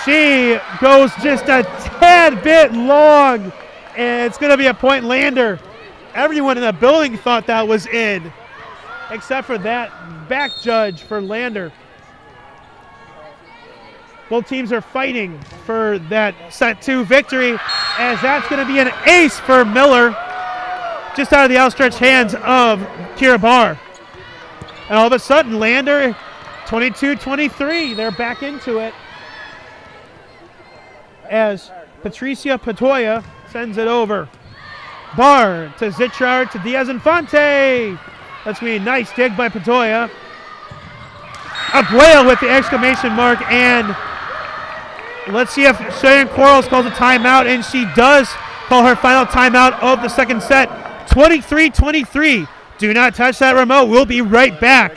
she goes just a tad bit long, and it's going to be a point. Lander. Everyone in the building thought that was in, except for that back judge for Lander. Both teams are fighting for that set 2 victory, as that's going to be an ace for Miller, just out of the outstretched hands of Kira Barr. And all of a sudden, Lander, 22-23, they're back into it, as Patricia Patoya sends it over. Barr to Zitrauer to Diaz-Infante. That's going to be a nice dig by Patoya. Aguayo with the exclamation mark, and let's see if Sharon Quarles calls a timeout, and she does call her final timeout of the second set. 23-23. Do not touch that remote. We'll be right back.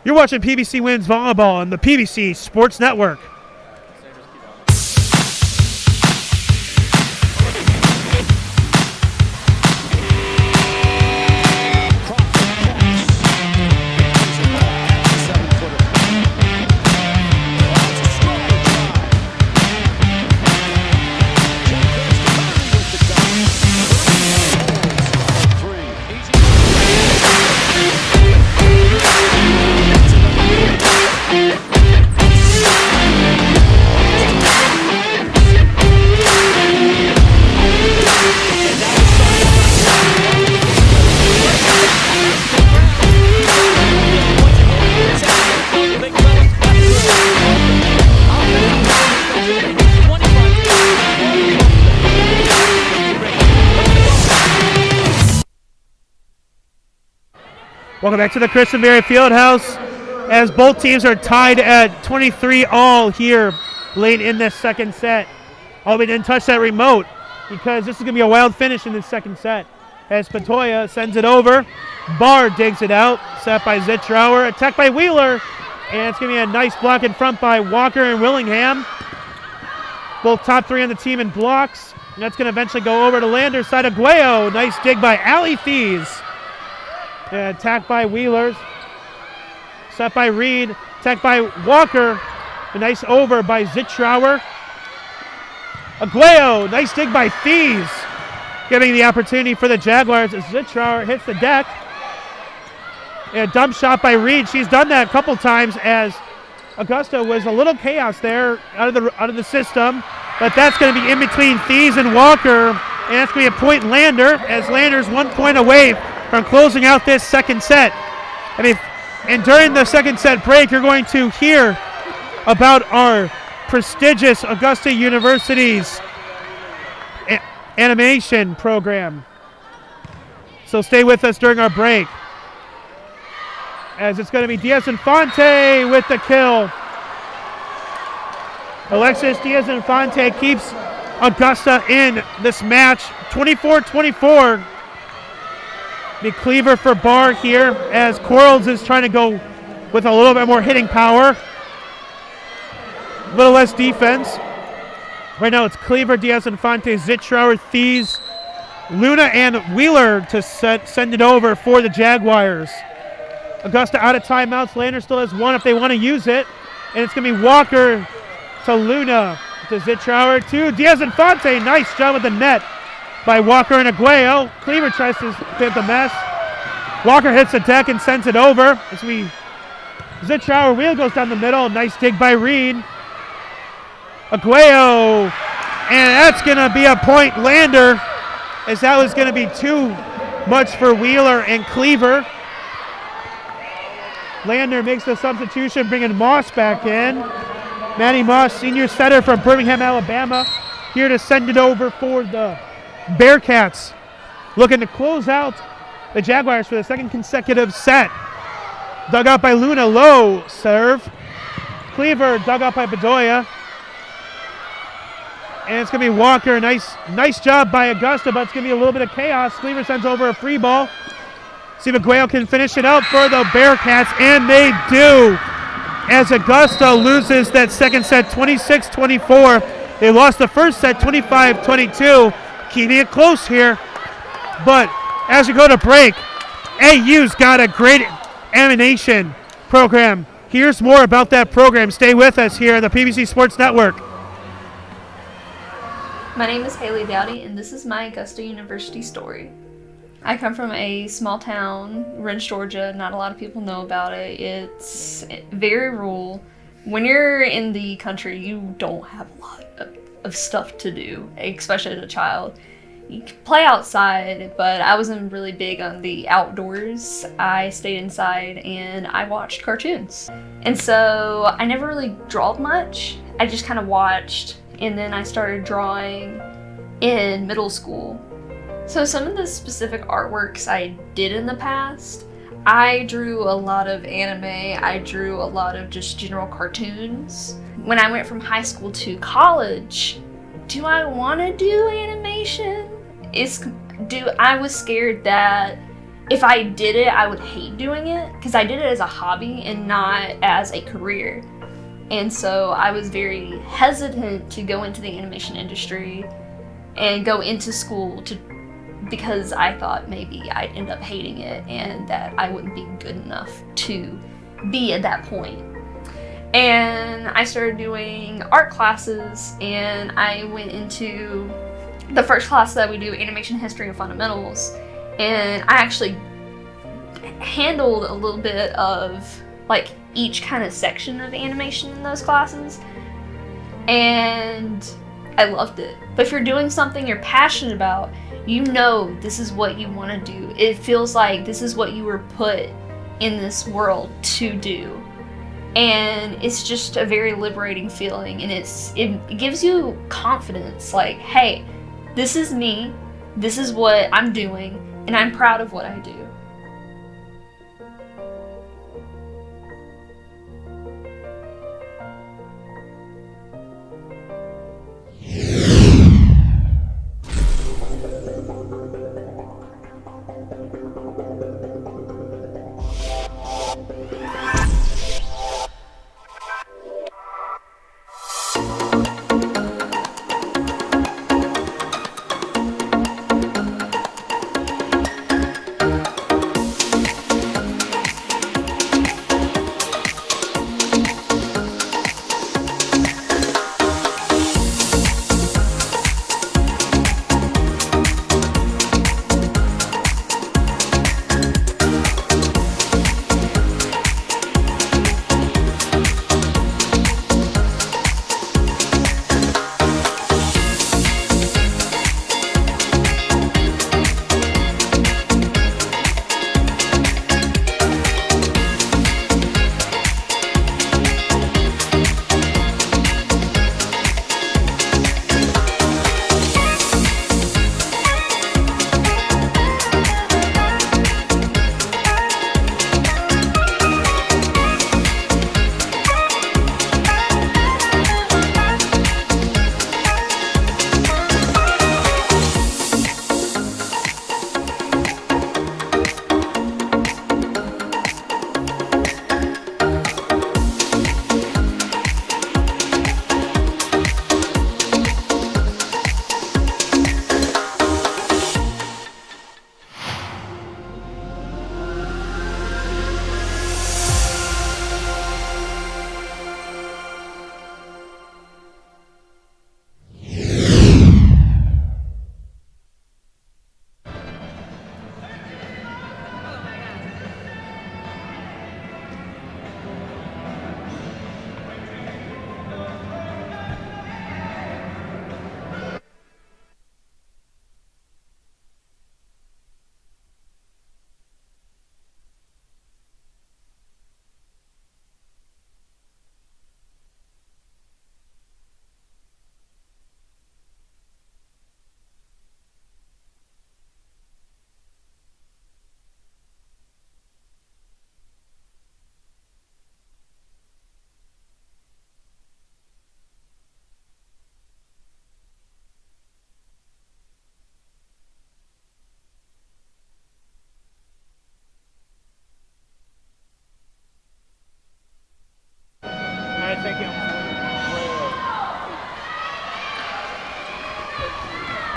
You're watching PVC Women's Volleyball on the PVC Sports Network. Welcome back to the Christenberry Fieldhouse, as both teams are tied at 23 all here late in this second set. Oh, we didn't touch that remote because this is going to be a wild finish in this second set. As Patoya sends it over, Barr digs it out, set by Zitrauer, attacked by Wheeler, And it's going to be a nice block in front by Walker and Willingham. Both top 3 on the team in blocks. And that's going to eventually go over to Lander's side. Aguayo. Nice dig by Allie Thies. Attack by Wheelers. Set by Reed. Attack by Walker. A nice over by Zitrauer. Aguayo. Nice dig by Thies. Giving the opportunity for the Jaguars as Zitrauer hits the deck. And a dump shot by Reed. She's done that a couple times as Augusta was a little chaos there out of the system. But that's going to be in between Thies and Walker. And that's going to be a point Lander as Lander's 1 point away from closing out this second set. And during the second set break, you're going to hear about our prestigious Augusta University's animation program. So stay with us during our break, as it's going to be Diaz-Infante with the kill. Alexis Diaz-Infante keeps Augusta in this match, 24-24. The cleaver for Barr here, as Quarles is trying to go with a little bit more hitting power. A little less defense. Right now it's Cleaver, Diaz-Infante, Zitrauer, Thies, Luna, and Wheeler to send it over for the Jaguars. Augusta out of timeouts. Lander still has 1 if they want to use it. And it's going to be Walker to Luna to Zitrauer to Diaz-Infante. Nice job with the net by Walker and Aguayo. Cleaver tries to fit the mess. Walker hits the deck and sends it over. Zitrauer wheel goes down the middle. Nice dig by Reed. Aguayo. And that's going to be a point Lander, as that was going to be too much for Wheeler and Cleaver. Lander makes the substitution, bringing Moss back in. Maddie Moss, senior setter from Birmingham, Alabama, here to send it over for the Bearcats. Looking to close out the Jaguars for the second consecutive set. Dug out by Luna, low serve. Cleaver dug out by Bedoya. And it's going to be Walker. Nice job by Augusta, but it's going to be a little bit of chaos. Cleaver sends over a free ball. See if Aguayo can finish it out for the Bearcats, and they do. As Augusta loses that second set 26-24. They lost the first set 25-22. Keeping it close here. But as we go to break, AU's got a great animation program. Here's more about that program. Stay with us here on the PBC Sports Network. My name is Haley Dowdy, and this is my Augusta University story. I come from a small town, Wrench, Georgia. Not a lot of people know about it. It's very rural. When you're in the country, you don't have a lot of stuff to do, especially as a child. You can play outside, but I wasn't really big on the outdoors. I stayed inside and I watched cartoons. And so I never really drawed much. I just kind of watched, and then I started drawing in middle school. So some of the specific artworks I did in the past, I drew a lot of anime, I drew a lot of just general cartoons. When I went from high school to college, do I want to do animation? I was scared that if I did it, I would hate doing it, because I did it as a hobby and not as a career. And so I was very hesitant to go into the animation industry and go into school because I thought maybe I'd end up hating it and that I wouldn't be good enough to be at that point. And I started doing art classes, and I went into the first class that we do, Animation History and Fundamentals, and I actually handled a little bit of like each kind of section of animation in those classes, and I loved it. But if you're doing something you're passionate about, you know this is what you want to do. It feels like this is what you were put in this world to do. And it's just a very liberating feeling, and it gives you confidence, like, hey, this is me, this is what I'm doing, and I'm proud of what I do.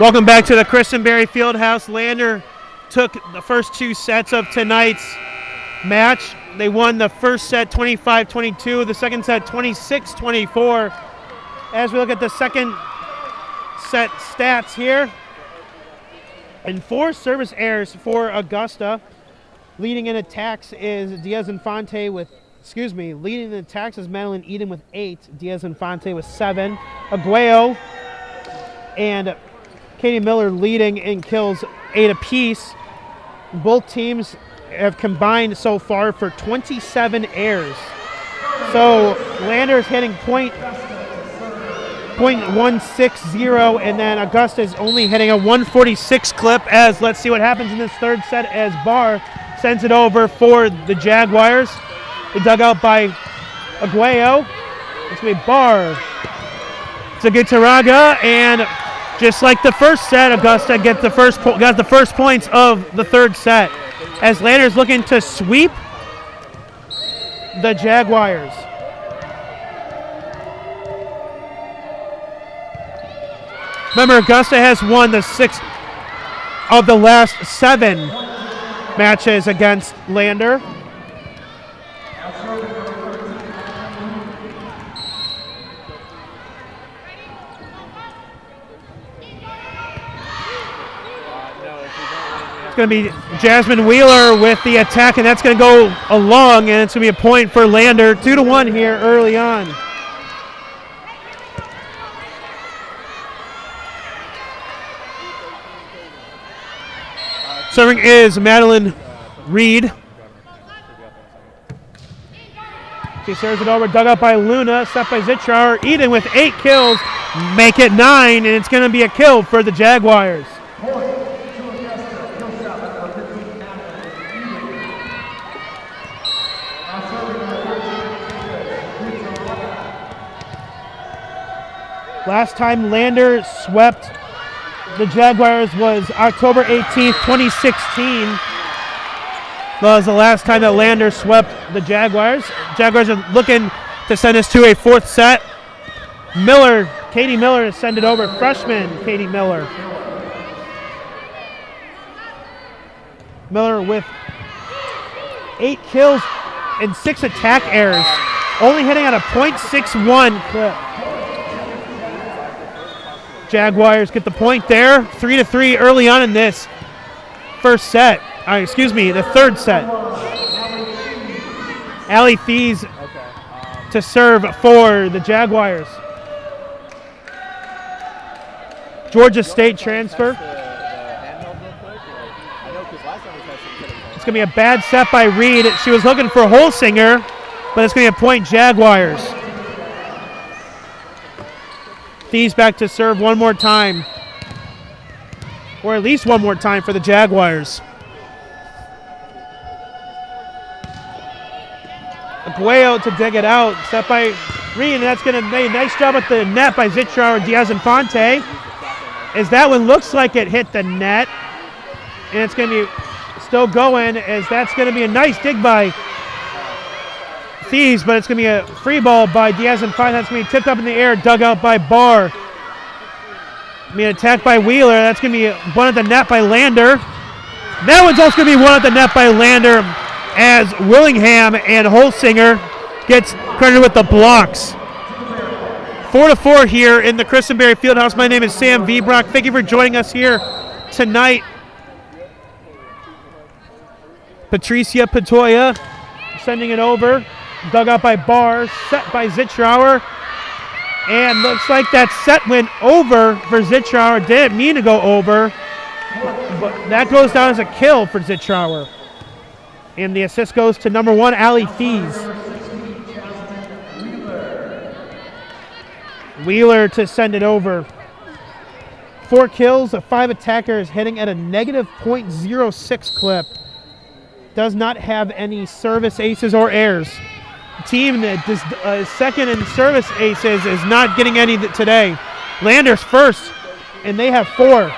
Welcome back to the Christenberry Fieldhouse. Lander took the first 2 sets of tonight's match. They won the first set 25-22, the second set 26-24. As we look at the second set stats here, and 4 service errors for Augusta. Leading in attacks is Diaz-Infante with, leading in attacks is Madeline Eden with 8, Diaz-Infante with 7. Aguayo and Katie Miller leading in kills 8 apiece. Both teams have combined so far for 27 errors. So Lander's hitting .160, and then Augusta is only hitting a 146 clip. As let's see what happens in this third set as Barr sends it over for the Jaguars. The dugout by Aguayo. It's going to be Barr to Gutaraga, and just like the first set, Augusta got the first points of the third set. As Lander's looking to sweep the Jaguars. Remember, Augusta has won the 6 of the last 7 matches against Lander. It's going to be Jasmine Wheeler with the attack, and that's going to go along, and it's going to be a point for Lander. 2-1 here early on. Serving is Madeline Reed. She serves it over, dug up by Luna, set by Zitrauer. Eden with 8 kills, make it 9, and it's going to be a kill for the Jaguars. Last time Lander swept the Jaguars was October 18th, 2016. That was the last time that Lander swept the Jaguars. Jaguars are looking to send us to a 4th set. Katie Miller to send it over. Freshman Katie Miller. Miller with 8 kills and 6 attack errors. Only hitting on a .61 clip. Jaguars get the point there. 3-3 early on in this first set. The third set. Allie Thies to serve for the Jaguars. Georgia State transfer. It's going to be a bad set by Reed. She was looking for Holsinger, but it's going to be a point Jaguars. Thies back to serve one more time. Or at least one more time for the Jaguars. Aguayo to dig it out. Set by Reed, and that's going to make a nice job at the net by Zitrauer Diaz-Infante. As that one looks like it hit the net. And it's going to be still going, as that's going to be a nice dig by Thies, but it's going to be a free ball by Diaz-Infante. That's going to be tipped up in the air, dug out by Barr. Being attacked by Wheeler. That's going to be one at the net by Lander. That one's also going to be one at the net by Lander, as Willingham and Holsinger gets credited with the blocks. 4-4 here in the Christenberry Fieldhouse. My name is Sam Viebrock. Thank you for joining us here tonight. Patricia Patoya sending it over. Dug out by Barr, set by Zitrauer. And looks like that set went over for Zitrauer. Didn't mean to go over, but that goes down as a kill for Zitrauer. And the assist goes to number 1, Allie Thies. Wheeler to send it over. 4 kills, 5 attackers, hitting at a negative .06 clip. Does not have any service aces or errors. Team that is second in service aces is not getting any today. Lander's first, and they have 4.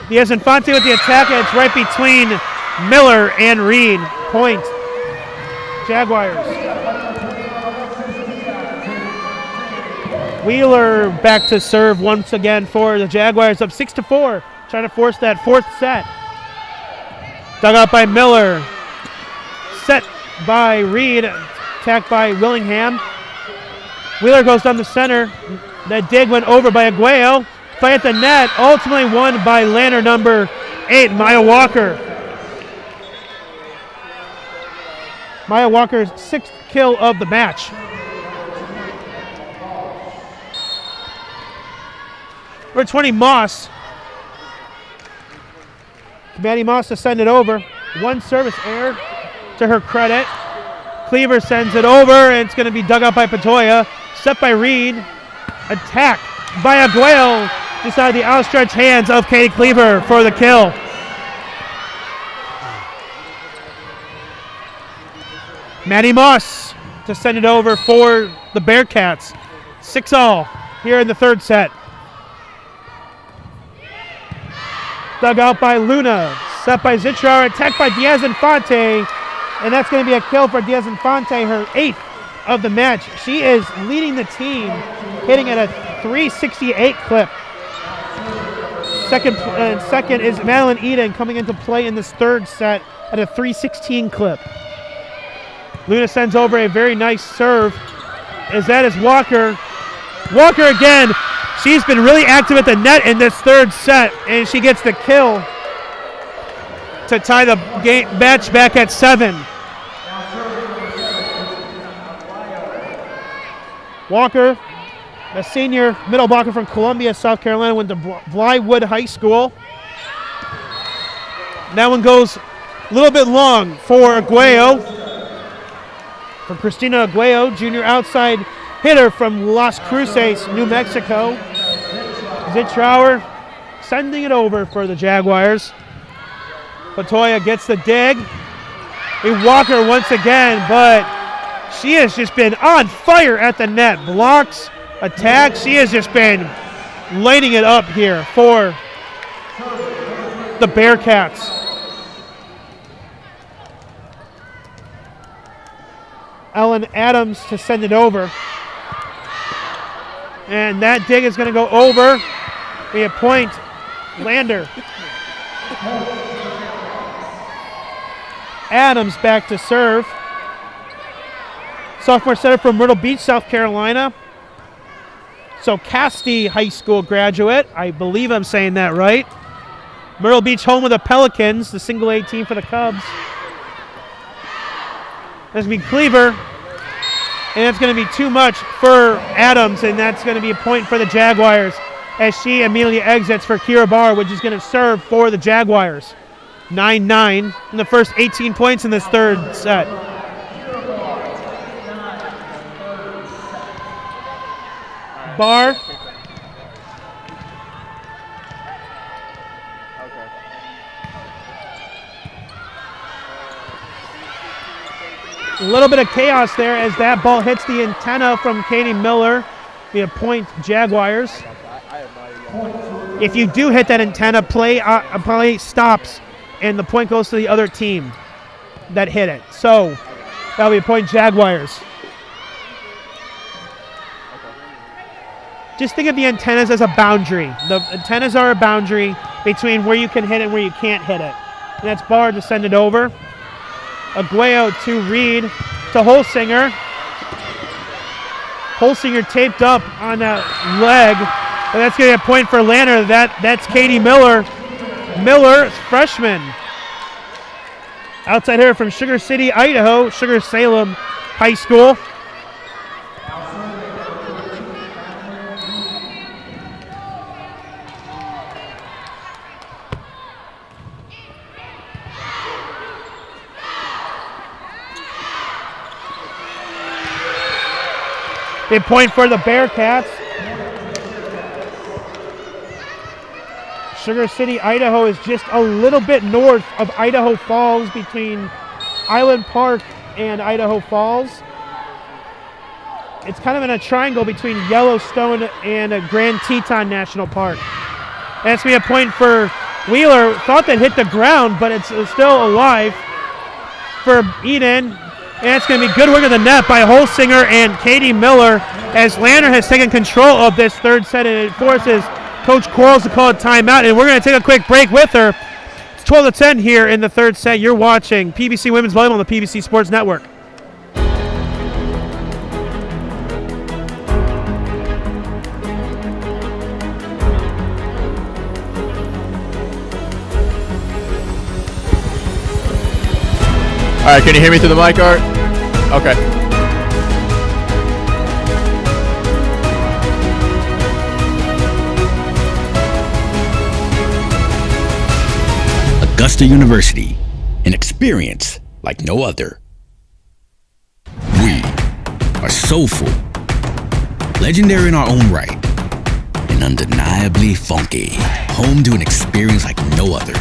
Diaz-Infante with the attack, and it's right between Miller and Reed. Point. Jaguars. Wheeler back to serve once again for the Jaguars, up 6-4, trying to force that fourth set. Dug out by Miller, set by Reed, attacked by Willingham. Wheeler goes down the center. That dig went over by Aguayo. Fight at the net, ultimately won by Lander number 8, Maya Walker. Maya Walker's 6th kill of the match. Number 20, Moss. Maddie Moss to send it over. One service error to her credit. Cleaver sends it over, and it's going to be dug out by Patoya. Set by Reed. Attack by Aguayo. Just out of the outstretched hands of Katie Cleaver for the kill. Maddie Moss to send it over for the Bearcats. 6-all here in the third set. Dug out by Luna. Set by Zichar. Attacked by Diaz Infante. And that's going to be a kill for Diaz Infante, her 8th of the match. She is leading the team, hitting at a 368 clip. Second is Madeline Eden coming into play in this third set at a 316 clip. Luna sends over a very nice serve, as that is Walker. Walker again. She's been really active at the net in this third set, and she gets the kill to tie the match back at 7. Walker, a senior middle blocker from Columbia, South Carolina, went to Blywood High School. That one goes a little bit long for Aguayo. For Christina Aguayo, junior outside hitter from Las Cruces, New Mexico. Zitrauer sending it over for the Jaguars. Patoya gets the dig. Walker once again, but she has just been on fire at the net. Blocks, attacks. She has just been lighting it up here for the Bearcats. Ellen Adams to send it over. And that dig is going to go over. We have point Lander. Adams back to serve. Sophomore setter from Myrtle Beach, South Carolina. So Casti High School graduate. I believe I'm saying that right. Myrtle Beach home of the Pelicans, the single A team for the Cubs. That's going to be Cleaver. And that's going to be too much for Adams, and that's going to be a point for the Jaguars as she immediately exits for Kira Barr, which is going to serve for the Jaguars. 9-9 in the first 18 points in this third set. Barr. A little bit of chaos there as that ball hits the antenna from Katie Miller. We have point Jaguars. If you do hit that antenna, play stops, and the point goes to the other team that hit it. So that'll be a point Jaguars. Just think of the antennas as a boundary. The antennas are a boundary between where you can hit it and where you can't hit it. And that's Barr to send it over. Aguayo to Reed to Holsinger. Holsinger taped up on that leg. And that's going to be a point for Lanner. That's Katie Miller. Miller, freshman. Outside hitter from Sugar City, Idaho. Sugar Salem High School. Big point for the Bearcats. Sugar City, Idaho is just a little bit north of Idaho Falls, between Island Park and Idaho Falls. It's kind of in a triangle between Yellowstone and Grand Teton National Park. And it's going to be a point for Wheeler. Thought that hit the ground, but it's still alive for Eden. And it's going to be good work of the net by Holsinger and Katie Miller as Lander has taken control of this third set, and it forces Coach Quarles to call a timeout. And we're going to take a quick break with her. It's 12-10 here in the third set. You're watching PBC Women's Volleyball on the PBC Sports Network. All right, can you hear me through the mic, Art? Okay. Augusta University, an experience like no other. We are soulful, legendary in our own right, and undeniably funky, home to an experience like no other.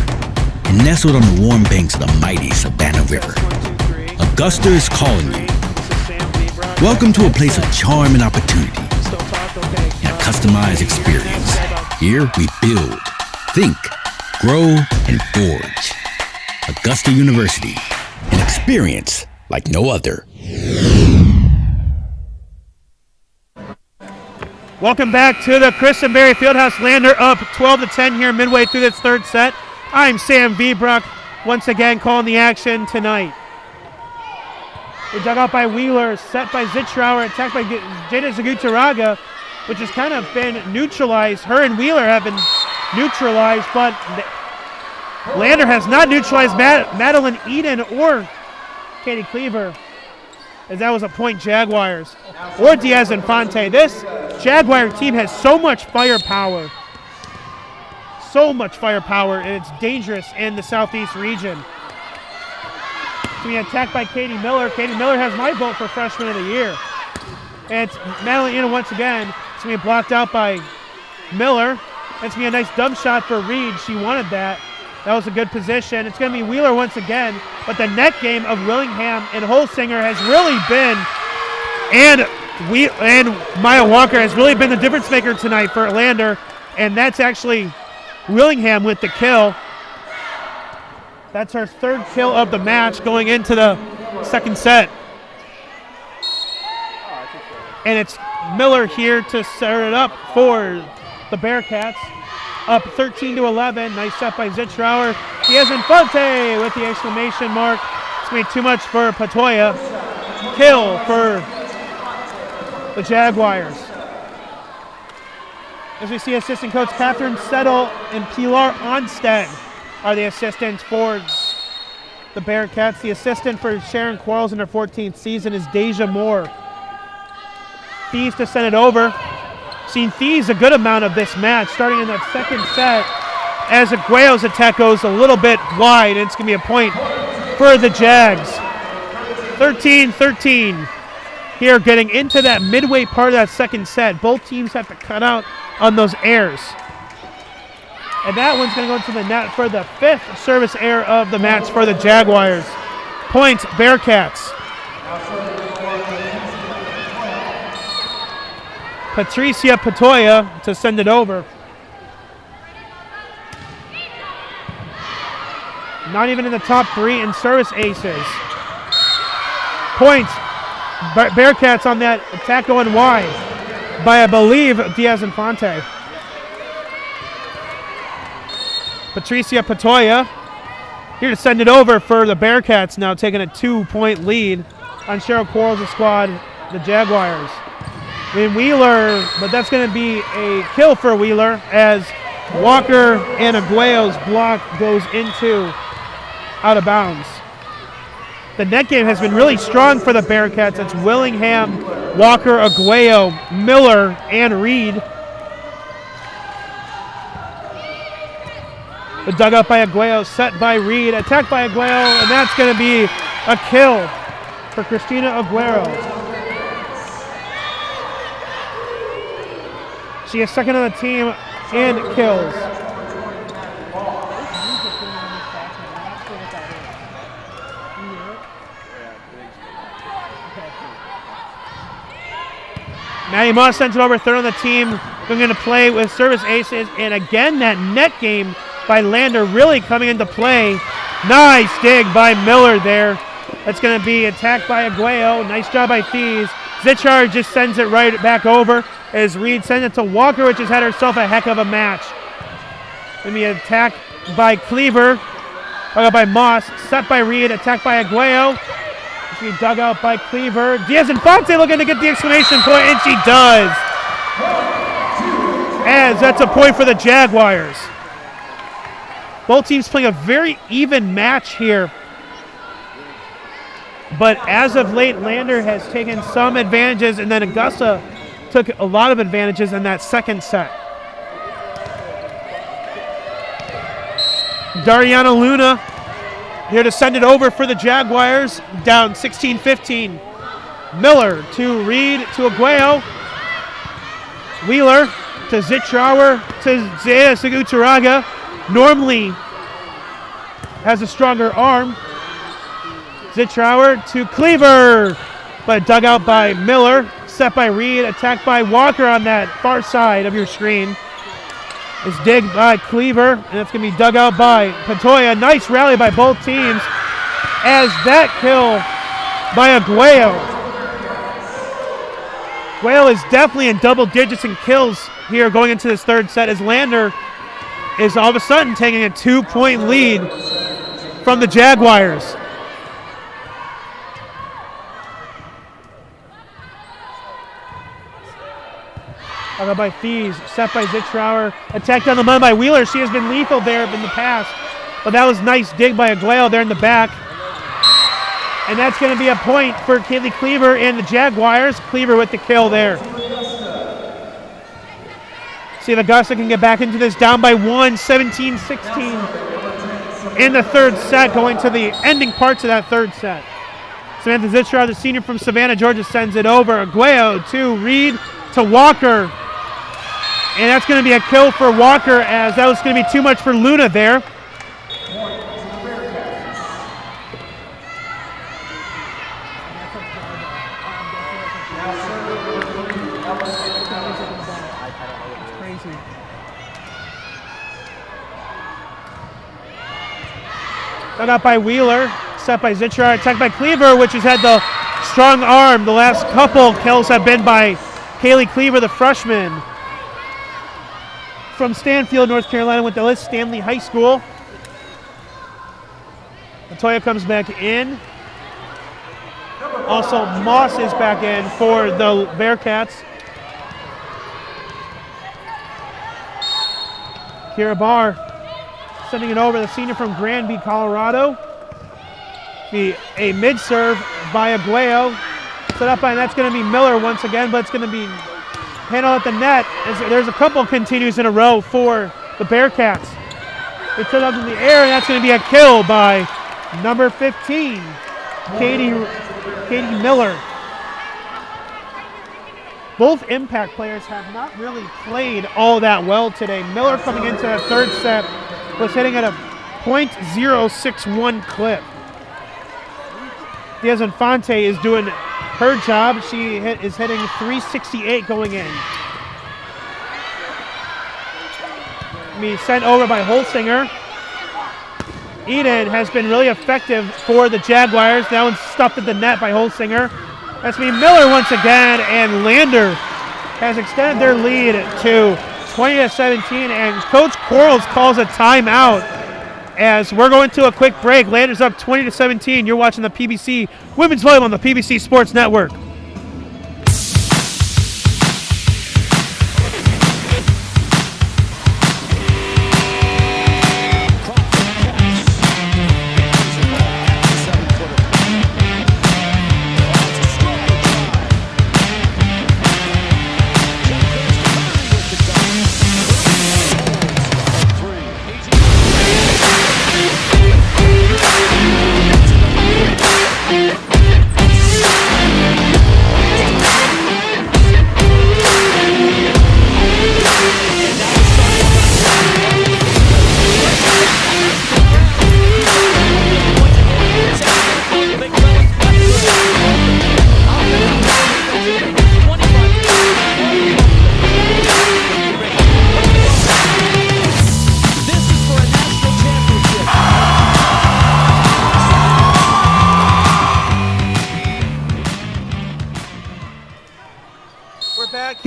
And nestled on the warm banks of the mighty Savannah River, Augusta is calling you. Welcome to a place of charm and opportunity, and a customized experience. Here we build, think, grow, and forge. Augusta University, an experience like no other. Welcome back to the Christenberry Fieldhouse. Lander up 12-10 here midway through this third set. I'm Sam Viebrock, once again calling the action tonight. They dug out by Wheeler, set by Zitrauer, attacked by Jada Zagutaraga, which has kind of been neutralized. Her and Wheeler have been neutralized, but Lander has not neutralized Madeline Eden or Katie Cleaver, as that was a point Jaguars, or Diaz Infante. This Jaguar team has so much firepower. So much firepower, and it's dangerous in the Southeast region. It's being attacked by Katie Miller. Katie Miller has my vote for Freshman of the Year. And it's Madeline Ina once again. It's being blocked out by Miller. It's going to be a nice dump shot for Reed. She wanted that. That was a good position. It's going to be Wheeler once again. But the net game of Willingham and Holsinger has really been, and Maya Walker has really been the difference maker tonight for Lander. And that's actually Willingham with the kill. That's her third kill of the match going into the second set. And it's Miller here to start it up for the Bearcats. Up 13-11. Nice set by Zitrauer. Diaz Infante with the exclamation mark. It's going to be too much for Patoya. Kill for the Jaguars. As we see assistant coach Catherine Settle and Pilar Onstead are the assistants for the Bearcats. The assistant for Sharon Quarles in her 14th season is Deja Moore. Thieves to send it over. Seen Thieves a good amount of this match, starting in that second set as Aguayo's attack goes a little bit wide, and it's going to be a point for the Jags. 13-13. Here, getting into that midway part of that second set. Both teams have to cut out on those airs. And that one's going to go into the net for the fifth service error of the match for the Jaguars. Point, Bearcats. Patricia Patoya to send it over. Not even in the top three in service aces. Points, Bearcats on that attack going wide by, I believe, Diaz Infante. Patricia Patoya here to send it over for the Bearcats, now taking a 2-point lead on Cheryl Quarles' squad, the Jaguars. Wheeler, but that's going to be a kill for Wheeler as Walker and Aguayo's block goes into out of bounds. The net game has been really strong for the Bearcats. It's Willingham, Walker, Aguayo, Miller, and Reed. The dugout by Aguayo, set by Reed, attacked by Aguayo, and that's going to be a kill for Christina Aguero. She is second on the team in kills. Maddie Moss sends it over, third on the team. Going to play with service aces, and again that net game by Lander really coming into play. Nice dig by Miller there That's going to be attacked by Aguayo. Nice job by Thies. Zichar just sends it right back over as Reed sends it to Walker, which has had herself a heck of a match. Going to be attacked by Cleaver. Dug out by Moss. Set by Reed. Attacked by Aguayo. It's going to be dug out by Cleaver. Diaz-Infante looking to get the exclamation point, and she does. As that's a point for the Jaguars. Both teams playing a very even match here. But as of late, Lander has taken some advantages, and then Augusta took a lot of advantages in that second set. Dariana Luna here to send it over for the Jaguars, down 16-15. Miller to Reed to Aguayo. Wheeler to Zitrauer to Zaya Sagutaraga. Normally has a stronger arm. Zitrauer to Cleaver, but dug out by Miller. Set by Reed, attacked by Walker on that far side of your screen. It's digged by Cleaver, and it's going to be dug out by Patoya. Nice rally by both teams as that kill by Aguayo. Aguayo is definitely in double digits in kills here going into this third set as Lander is all of a sudden taking a 2-point lead from the Jaguars. Dug out by Thies, set by Zitrauer, attacked on the mud by Wheeler. She has been lethal there in the past, but that was nice dig by Aguayo there in the back. And that's going to be a point for Kaylee Cleaver and the Jaguars. Cleaver with the kill there. See if Augusta can get back into this, down by 1, 17-16 in the third set, going to the ending parts of that third set. Samantha Zitrauer, the senior from Savannah, Georgia, sends it over. Aguayo to Reed to Walker. And that's going to be a kill for Walker, as that was going to be too much for Luna there. Dug out by Wheeler, set by Zitrauer, attacked by Cleaver, which has had the strong arm. The last couple kills have been by Kaylee Cleaver, the freshman from Stanfield, North Carolina, went to Liz Stanley High School. Latoya comes back in. Also, Moss is back in for the Bearcats. Kira Barr sending it over, the senior from Granby, Colorado. A mid-serve by Aguayo. Set up by, and that's going to be Miller once again, but it's going to be handled at the net. There's a couple continues in a row for the Bearcats. They put it up in the air, and that's going to be a kill by number 15, Katie Miller. Both impact players have not really played all that well today. Miller coming into the third set was hitting at a .061 clip. Diaz-Infante is doing her job. She is hitting 368 going in. Be sent over by Holsinger. Eden has been really effective for the Jaguars. That one's stuffed at the net by Holsinger. That's me Miller once again, and Lander has extended their lead to 20-17, and Coach Quarles calls a timeout as we're going to a quick break. Lander's up 20-17. You're watching the PBC Women's Volleyball on the PBC Sports Network.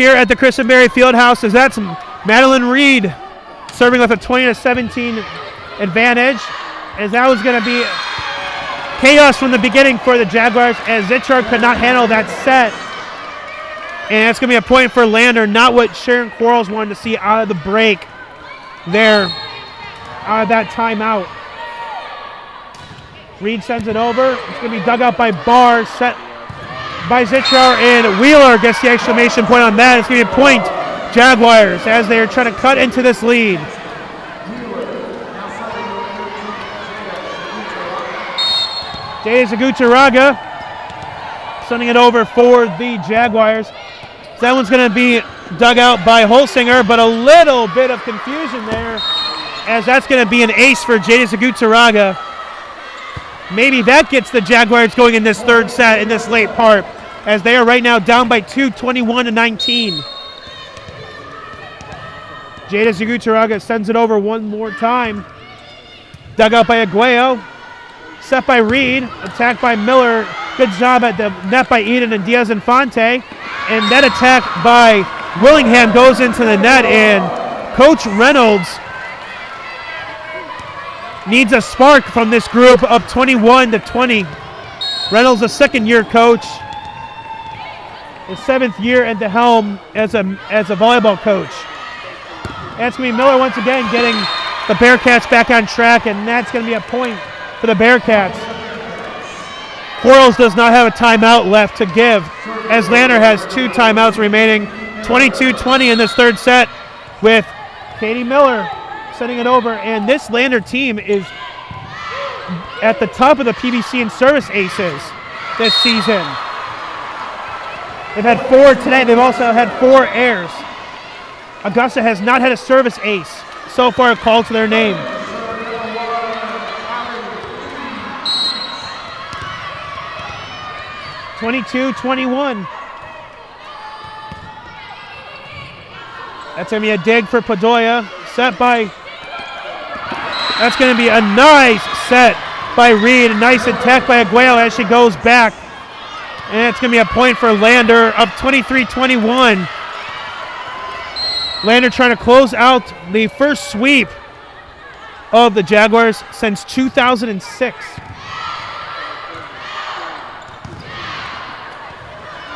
here at the Christenberry Fieldhouse, as that's Madeline Reed serving with a 20-17 advantage, as that was going to be chaos from the beginning for the Jaguars, as Zichard could not handle that set. And it's going to be a point for Lander, not what Sharon Quarles wanted to see out of the break there, out of that timeout. Reed sends it over. It's going to be dug out by Barr, set by Zichauer, and Wheeler gets the exclamation point on that. It's going to be a point, Jaguars, as they are trying to cut into this lead. Jay Zagutaraga sending it over for the Jaguars. That one's going to be dug out by Holsinger, but a little bit of confusion there, as that's going to be an ace for Jada Zagutaraga. Maybe that gets the Jaguars going in this third set, in this late part, as they are right now down by 2, 21-19. Jada Zagutaraga sends it over one more time. Dug out by Aguayo. Set by Reed. Attacked by Miller. Good job at the net by Eden and Diaz Infante. And that attack by Willingham goes into the net, and Coach Reynolds needs a spark from this group up 21-20. Reynolds, a second-year coach, his 7th year at the helm as a volleyball coach. That's going to be Miller once again getting the Bearcats back on track, and that's going to be a point for the Bearcats. Quarles does not have a timeout left to give, as Lander has 2 timeouts remaining. 22-20 in this third set, with Katie Miller sending it over. And this Lander team is at the top of the PBC in service aces this season. They've had 4 today. They've also had 4 errors. Augusta has not had a service ace so far called to their name. (22-21). That's going to be a dig for Padoya. Set by... That's going to be a nice set by Reed. A nice attack by Aguayo as she goes back. And it's going to be a point for Lander, up 23-21. Lander trying to close out the first sweep of the Jaguars since 2006.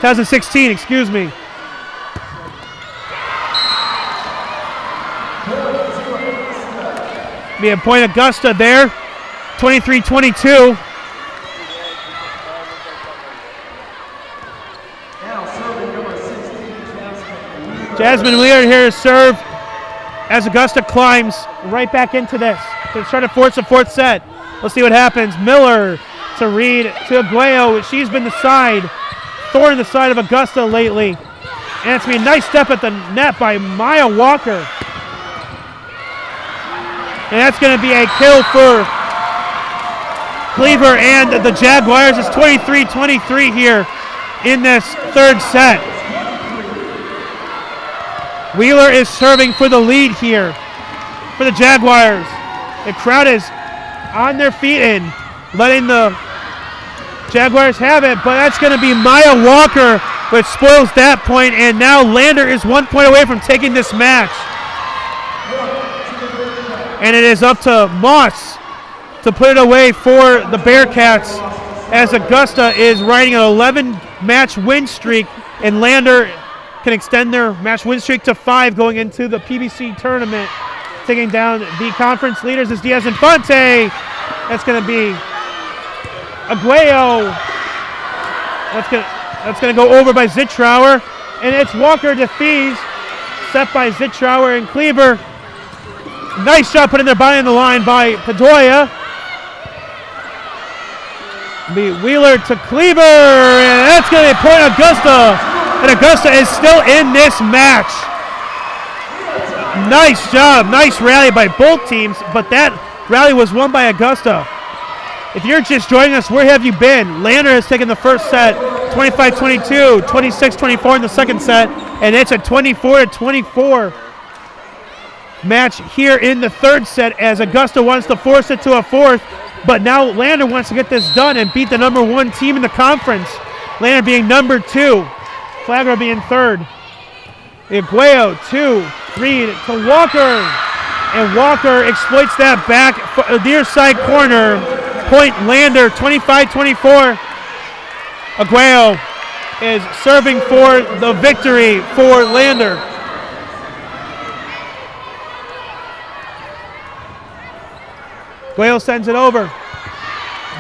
2016, excuse me. Be a point Augusta there, 23-22. Jasmine Wheeler here to serve as Augusta climbs right back into this. They're trying to force a fourth set. Let's see what happens. Miller to Reed to Aguayo. She's been the thorn in the side of Augusta lately. And it's going to be a nice step at the net by Maya Walker. And that's going to be a kill for Cleaver and the Jaguars. It's 23-23 here in this third set. Wheeler is serving for the lead here for the Jaguars. The crowd is on their feet and letting the Jaguars have it, but that's going to be Maya Walker, which spoils that point, and now Lander is 1 point away from taking this match. And it is up to Moss to put it away for the Bearcats, as Augusta is riding an 11-match win streak, and Lander can extend their match win streak to 5 going into the PBC tournament. Taking down the conference leaders is Diaz Infante. That's going to be Aguayo. That's going to go over by Zitrauer, and it's Walker to Thies, set by Zitrauer and Cleaver. Nice shot put in there by on the line by Padoya. Be Wheeler to Cleaver, and that's going to be point Augusta, and Augusta is still in this match. Nice job, nice rally by both teams, but that rally was won by Augusta. If you're just joining us, where have you been? Lander has taken the first set, 25-22, 26-24 in the second set, and it's a 24-24 match here in the third set, as Augusta wants to force it to a fourth, but now Lander wants to get this done and beat the number 1 team in the conference. Lander being number 2, Flagler being 3rd. Aguayo to Reed to Walker. And Walker exploits that back near side corner. Point Lander, 25-24. Aguayo is serving for the victory for Lander. Aguayo sends it over.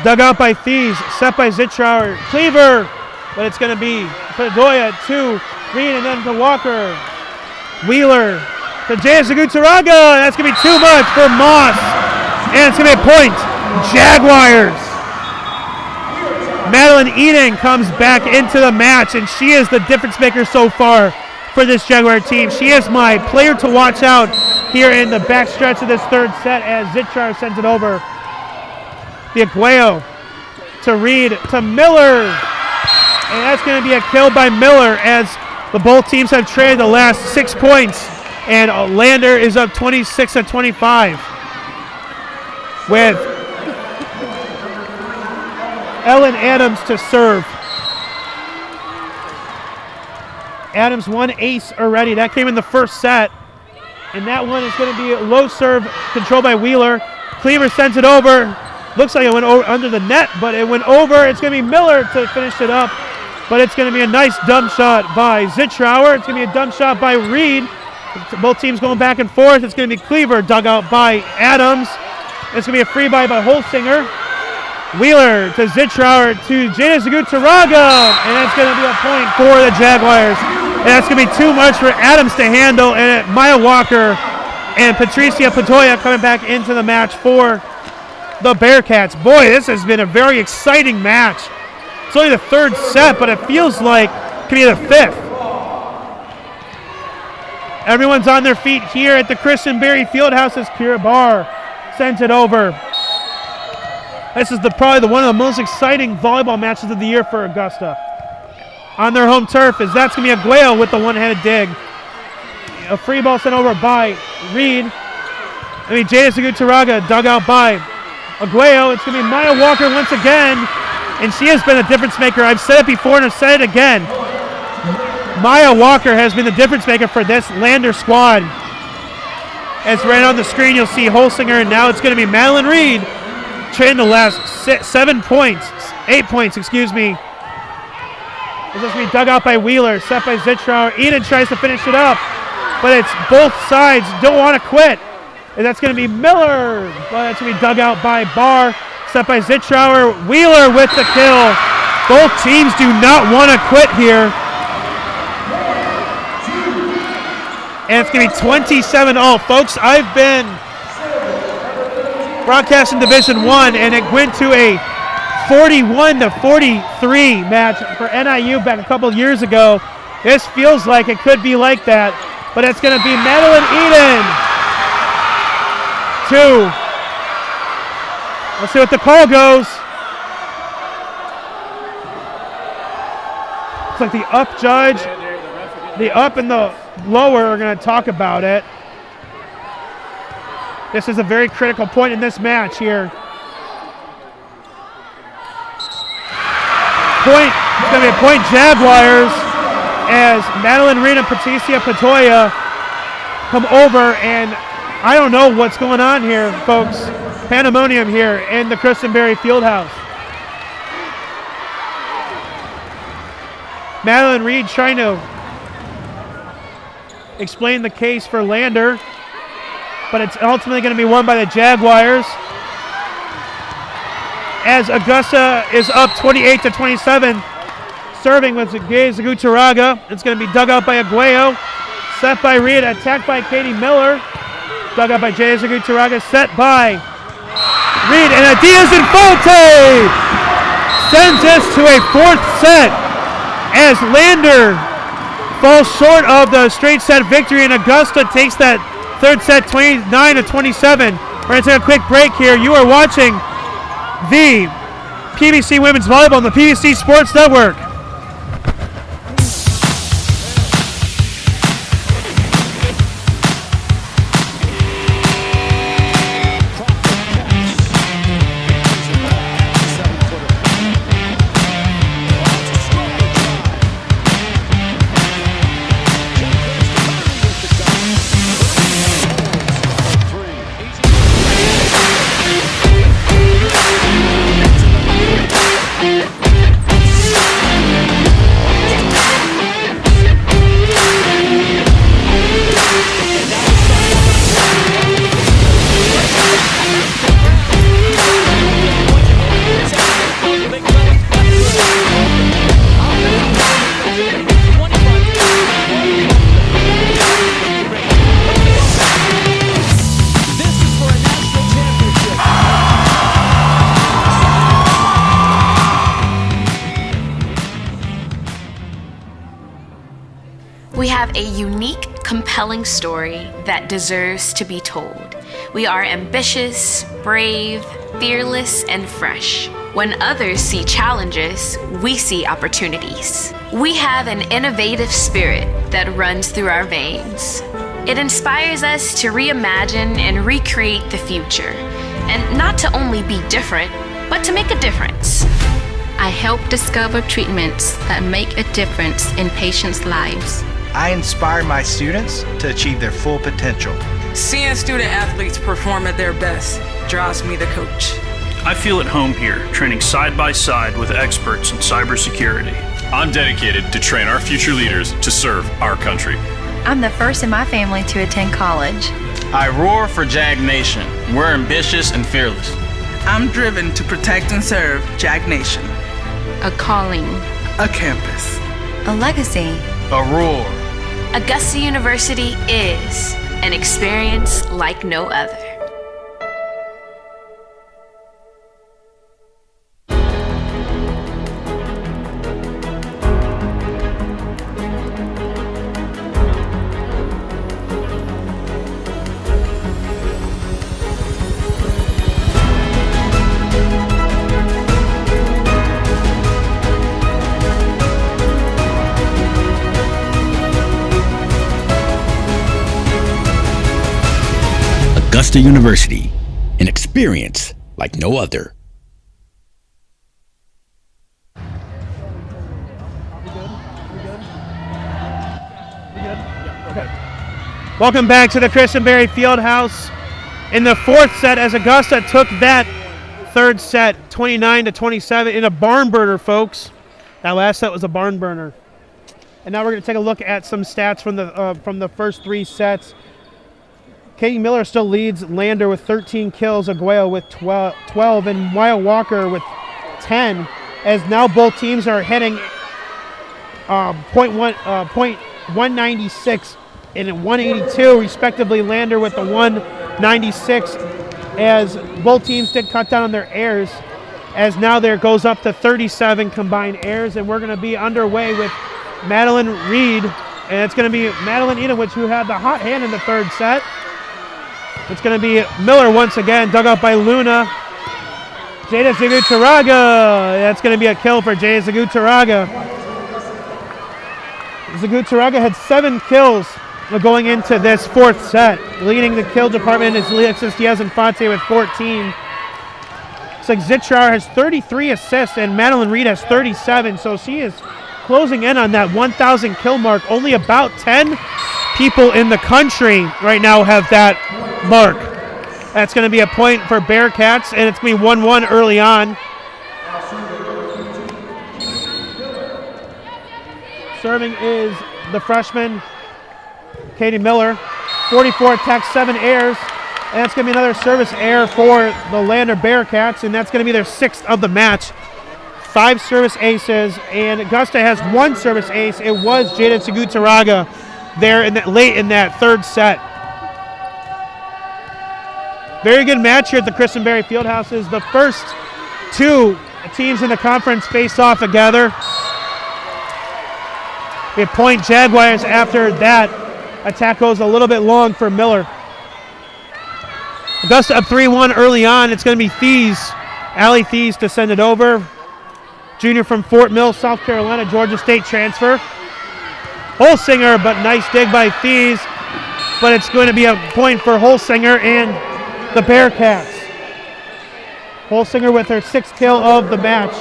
Dug out by Thies, set by Zitrauer. Cleaver, but it's going to be Bedoya to Reed and then to Walker. Wheeler to Jayasagutaraga. That's going to be too much for Moss. And it's going to be a point. Jaguars. Madeline Eden comes back into the match, and she is the difference maker so far for this Jaguar team. She is my player to watch out here in the backstretch of this third set as Zitrauer sends it over. The Aguayo to Reed to Miller. And that's going to be a kill by Miller as the both teams have traded the last 6 points. And Lander is up 26-25 with Ellen Adams to serve. Adams one ace already. That came in the first set. And that one is going to be a low serve controlled by Wheeler. Cleaver sends it over. Looks like it went over under the net, but it went over. It's going to be Miller to finish it up. But it's going to be a nice dump shot by Zitrauer. It's going to be a dump shot by Reed. Both teams going back and forth. It's going to be Cleaver dug out by Adams. It's going to be a free by Holsinger. Wheeler to Zitrauer to Jayasagutaraga. And it's going to be a point for the Jaguars. And that's going to be too much for Adams to handle. And Maya Walker and Patricia Patoya coming back into the match for the Bearcats. Boy, this has been a very exciting match. It's only the third set, but it feels like it could be the fifth. Everyone's on their feet here at the Christian Berry Fieldhouse as Kira Barr sends it over. This is probably one of the most exciting volleyball matches of the year for Augusta. On their home turf, as that's going to be Aguayo with the one-handed dig. A free ball sent over by Reed. Jayasagutaraga dug out by Aguayo. It's going to be Maya Walker once again, and she has been a difference maker. I've said it before and I've said it again. Maya Walker has been the difference maker for this Lander squad. As right on the screen, you'll see Holsinger, and now it's going to be Madeline Reed trading the last 8 points, excuse me. It's going to be dug out by Wheeler, set by Zitrauer. Eden tries to finish it up, but it's both sides don't want to quit. And that's going to be Miller, but it's going to be dug out by Barr, set by Zitrauer. Wheeler with the kill. Both teams do not want to quit here. And it's going to be 27-0. Folks, I've been broadcasting Division I, and it went to a 41-43 match for NIU back a couple years ago. This feels like it could be like that, but it's going to be Madeline Eden. 2. Let's see what the call goes. Looks like the up judge, the up and the lower are going to talk about it. This is a very critical point in this match here. Point, it's going to be a point Jaguars as Madeline Reed and Patricia Patoya come over, and I don't know what's going on here, folks. Pandemonium here in the Christian Berry Fieldhouse. Madeline Reed trying to explain the case for Lander, but it's ultimately going to be won by the Jaguars. As Augusta is up 28-27, serving with Jayasagutaraga. It's going to be dug out by Aguayo, set by Reed, attacked by Katie Miller. Dug out by Jayasagutaraga, set by Reed, and Diaz Infante sends us to a fourth set as Lander falls short of the straight set victory, and Augusta takes that third set 29-27. We're going to take a quick break here. You are watching the PVC Women's Volleyball on the PVC Sports Network. a unique, compelling story that deserves to be told. We are ambitious, brave, fearless, and fresh. When others see challenges, we see opportunities. We have an innovative spirit that runs through our veins. It inspires us to reimagine and recreate the future, and not to only be different, but to make a difference. I help discover treatments that make a difference in patients' lives. I inspire my students to achieve their full potential. Seeing student athletes perform at their best drives me to coach. I feel at home here, training side by side with experts in cybersecurity. I'm dedicated to train our future leaders to serve our country. I'm the first in my family to attend college. I roar for Jag Nation. We're ambitious and fearless. I'm driven to protect and serve Jag Nation. A calling. A campus. A legacy. A roar. Augusta University is an experience like no other. Augusta University, an experience like no other. Welcome back to the Christenberry Fieldhouse in the fourth set as Augusta took that third set 29-27 in a barn burner, folks. That last set was a barn burner. And now we're going to take a look at some stats from the first three sets. Katie Miller still leads Lander with 13 kills, Aguayo with 12, and Wyatt Walker with 10, as now both teams are hitting .196 and 182, respectively. Lander with the 196, as both teams did cut down on their errors, as now there goes up to 37 combined errors, and we're going to be underway with Madeline Reed, and it's going to be Madeline Edowich who had the hot hand in the third set. It's going to be Miller once again, dug up by Luna. Jada Zagutaraga. That's going to be a kill for Jada Zagutaraga. Zagutaraga had 7 kills going into this fourth set. Leading the kill department is Alexis Diaz-Infante with 14. Zagutaraga has 33 assists and Madeline Reed has 37. So she is closing in on that 1,000 kill mark. Only about 10 people in the country right now have that mark. That's going to be a point for Bearcats, and it's going to be 1-1 early on. Serving is the freshman, Katie Miller. 44 attacks, 7 errors, and that's going to be another service error for the Lander Bearcats, and that's going to be their 6th of the match. 5 service aces, and Augusta has 1 service ace. It was Jada Zagutaraga there late in that third set. Very good match here at the Christenberry Fieldhouses. The first 2 teams in the conference face off together. We have point Jaguars after that. Attack goes a little bit long for Miller. Augusta up 3-1 early on. It's going to be Thies, Allie Thies, to send it over. Junior from Fort Mill, South Carolina, Georgia State transfer. Holsinger, but nice dig by Thies. But it's going to be a point for Holsinger and the Bearcats. Holsinger with her 6th kill of the match.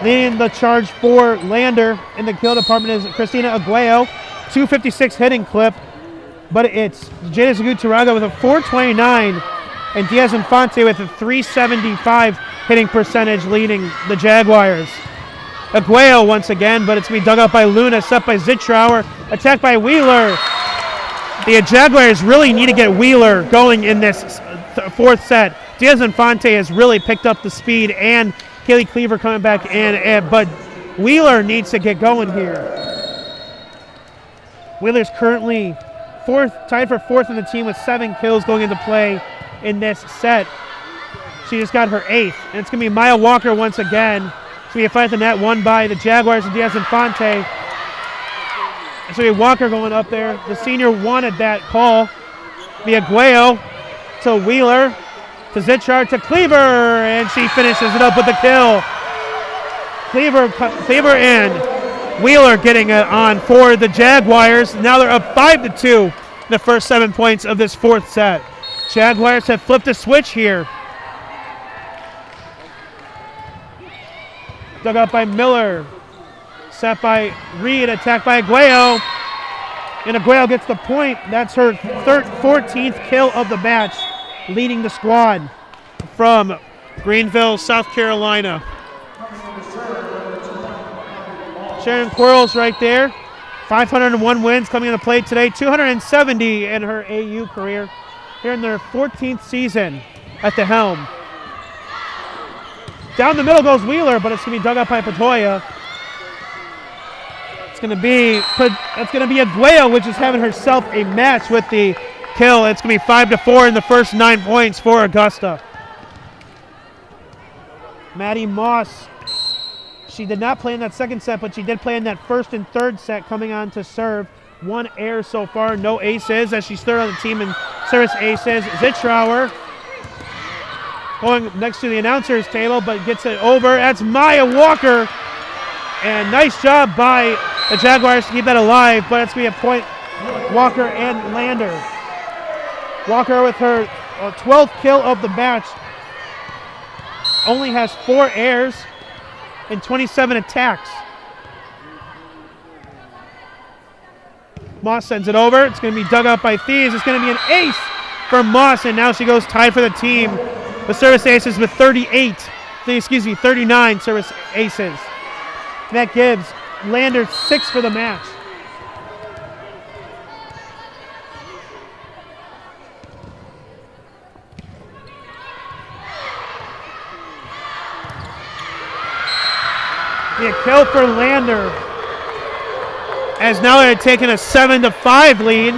Leading the charge for Lander in the kill department is Christina Aguayo, 256 hitting clip, but it's Jada Zagutaraga with a 429 and Diaz-Infante with a 375 hitting percentage leading the Jaguars. Aguayo once again, but it's going to be dug up by Luna, set by Zitrauer, attacked by Wheeler. The Jaguars really need to get Wheeler going in this fourth set. Diaz-Infante has really picked up the speed, and Kaylee Cleaver coming back in, but Wheeler needs to get going here. Wheeler's currently tied for 4th in the team with 7 kills going into play in this set. She just got her 8th, and it's going to be Maya Walker once again. It's going to be a fight at the net won by the Jaguars and Diaz-Infante. So we have Walker going up there. The senior wanted that call. Aguayo to Wheeler, to Zichar, to Cleaver, and she finishes it up with the kill. Cleaver and Wheeler getting it on for the Jaguars. Now they're up 5-2 in the first 7 points of this fourth set. Jaguars have flipped a switch here. Dug up by Miller. Set by Reed, attacked by Aguayo. And Aguayo gets the point. That's her 14th kill of the match, leading the squad from Greenville, South Carolina. Sharon Quarles right there. 501 wins coming into play today. 270 in her AU career. Here in their 14th season at the helm. Down the middle goes Wheeler, but it's going to be dug up by Patoya. It's going to be Aguayo, which is having herself a match with the kill. It's going to be 5-4 in the first 9 points for Augusta. Maddie Moss. She did not play in that second set, but she did play in that first and third set, coming on to serve. 1 error so far, no aces, as she's third on the team in service aces. Zitrauer going next to the announcer's table, but gets it over. That's Maya Walker. And nice job by the Jaguars to keep that alive, but it's going to be a point. Walker and Lander. Walker with her 12th kill of the match. Only has 4 errors and 27 attacks. Moss sends it over. It's going to be dug up by Thieves. It's going to be an ace for Moss, and now she goes tied for the team. The service aces with 39 service aces. That gives Lander 6 for the match. A kill for Lander, as now they're taking a 7-5 lead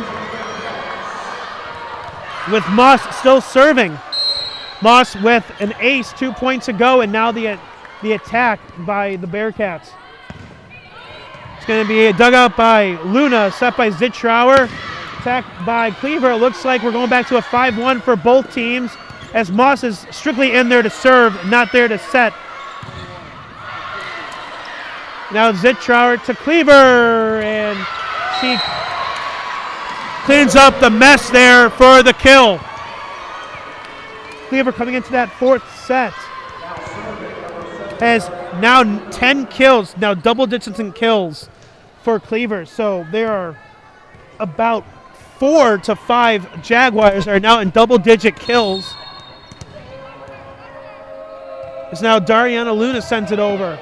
with Moss still serving. Moss with an ace, 2 points to go, and now the attack by the Bearcats. It's going to be a dugout by Luna, set by Zitrauer, attacked by Cleaver. It looks like we're going back to a 5-1 for both teams, as Moss is strictly in there to serve, not there to set. Now Zitrauer to Cleaver, and she cleans up the mess there for the kill. Cleaver coming into that fourth set has now 10 kills, now double digits in kills for Cleaver. So there are about 4 to 5 Jaguars are now in double digit kills. It's now Dariana Luna sends it over.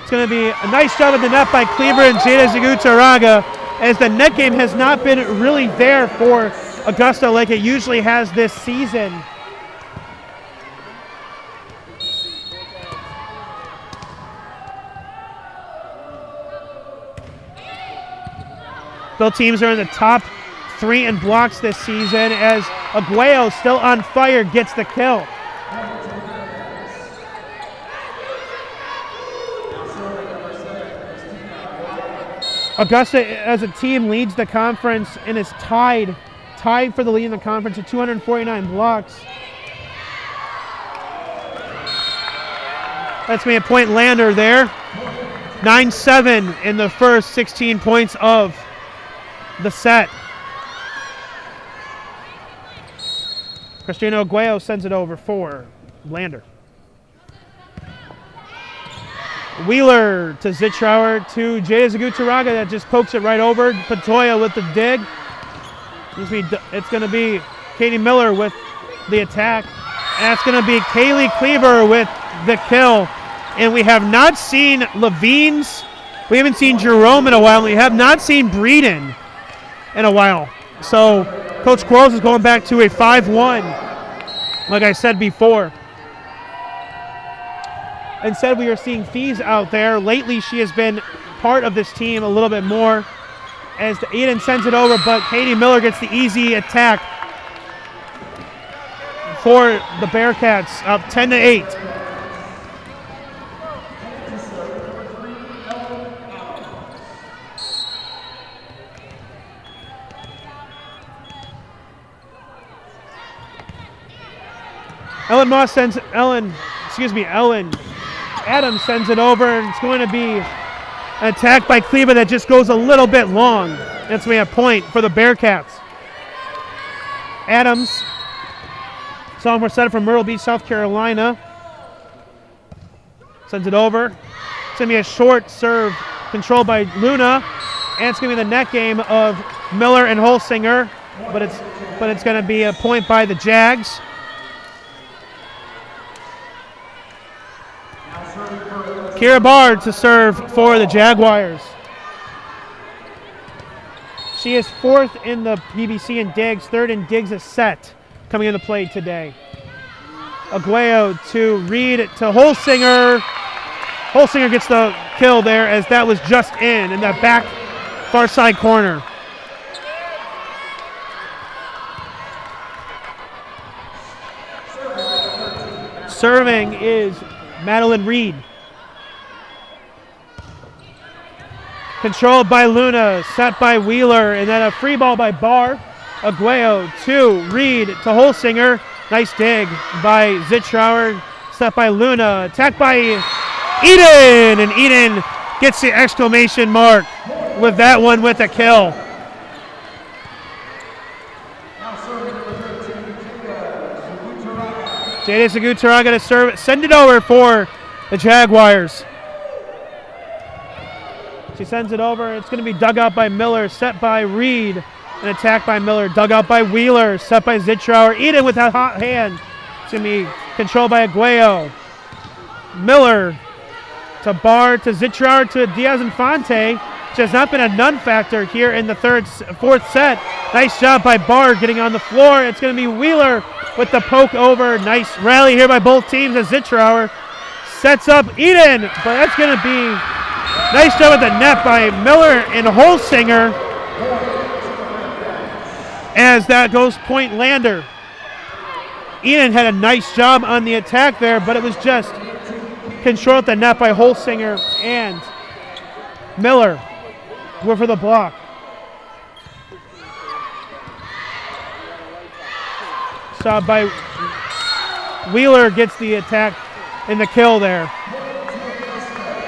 It's going to be a nice job at the net by Cleaver and Jada Zagutaraga, as the net game has not been really there for Augusta like it usually has this season. Both teams are in the top 3 in blocks this season, as Aguayo, still on fire, gets the kill. Augusta, as a team, leads the conference and is tied for the lead in the conference at 249 blocks. That's me a point Lander there. 9-7 in the first 16 points of the set. Christina Aguayo sends it over for Lander. Wheeler to Zitrauer to Jada Zagutaraga, that just pokes it right over. Patoya with the dig. It's going to be Katie Miller with the attack. And it's going to be Kaylee Cleaver with the kill. And we have not seen Levine's. We haven't seen Jerome in a while. And we have not seen Breeden in a while. So Coach Quarles is going back to a 5-1, like I said before. Instead, we are seeing Fees out there. Lately, she has been part of this team a little bit more, as Eden sends it over, but Katie Miller gets the easy attack for the Bearcats, up 10-8. Ellen Adams sends it over, and it's going to be an attack by Cleveland that just goes a little bit long. That's going to be a point for the Bearcats. Adams, sophomore setter from Myrtle Beach, South Carolina, sends it over. It's going to be a short serve controlled by Luna, and it's going to be the net game of Miller and Holsinger, but it's going to be a point by the Jags. Kira Bard to serve for the Jaguars. She is 4th in the PBC in digs, 3rd in digs a set coming into play today. Aguayo to Reed to Holsinger. Holsinger gets the kill there as that was just in that back far side corner. Serving is Madeline Reed. Controlled by Luna, set by Wheeler, and then a free ball by Barr. Aguayo to Reed to Holsinger. Nice dig by Zitrauer, set by Luna, attacked by Eden, and Eden gets the exclamation mark with that one with a kill. Jada Zagutaraga to serve, send it over for the Jaguars. She sends it over. It's going to be dug out by Miller, set by Reed. An attack by Miller, dug out by Wheeler, set by Zitrauer. Eden with a hot hand. It's going to be controlled by Aguayo. Miller to Barr to Zitrauer to Diaz-Infante, which has not been a none factor here in the fourth set. Nice job by Barr getting on the floor. It's going to be Wheeler with the poke over. Nice rally here by both teams as Zitrauer sets up Eden, but that's going to be nice job at the net by Miller and Holsinger as that goes point Lander. Eden had a nice job on the attack there, but it was just controlled at the net by Holsinger and Miller were for the block. Stopped by Wheeler, gets the attack and the kill there.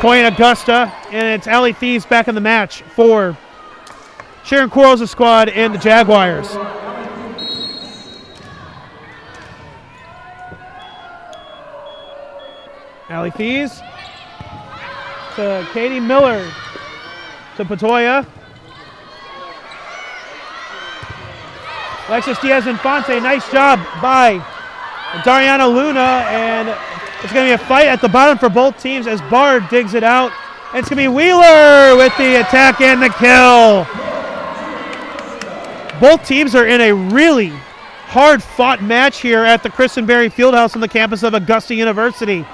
Point Augusta, and it's Allie Thieves back in the match for Sharon Quarles' squad and the Jaguars. Allie Thieves to Katie Miller to Patoya. Alexis Diaz-Infante, nice job by Dariana Luna, and it's going to be a fight at the bottom for both teams as Bard digs it out. And it's going to be Wheeler with the attack and the kill. Both teams are in a really hard-fought match here at the Christenberry Fieldhouse on the campus of Augusta University.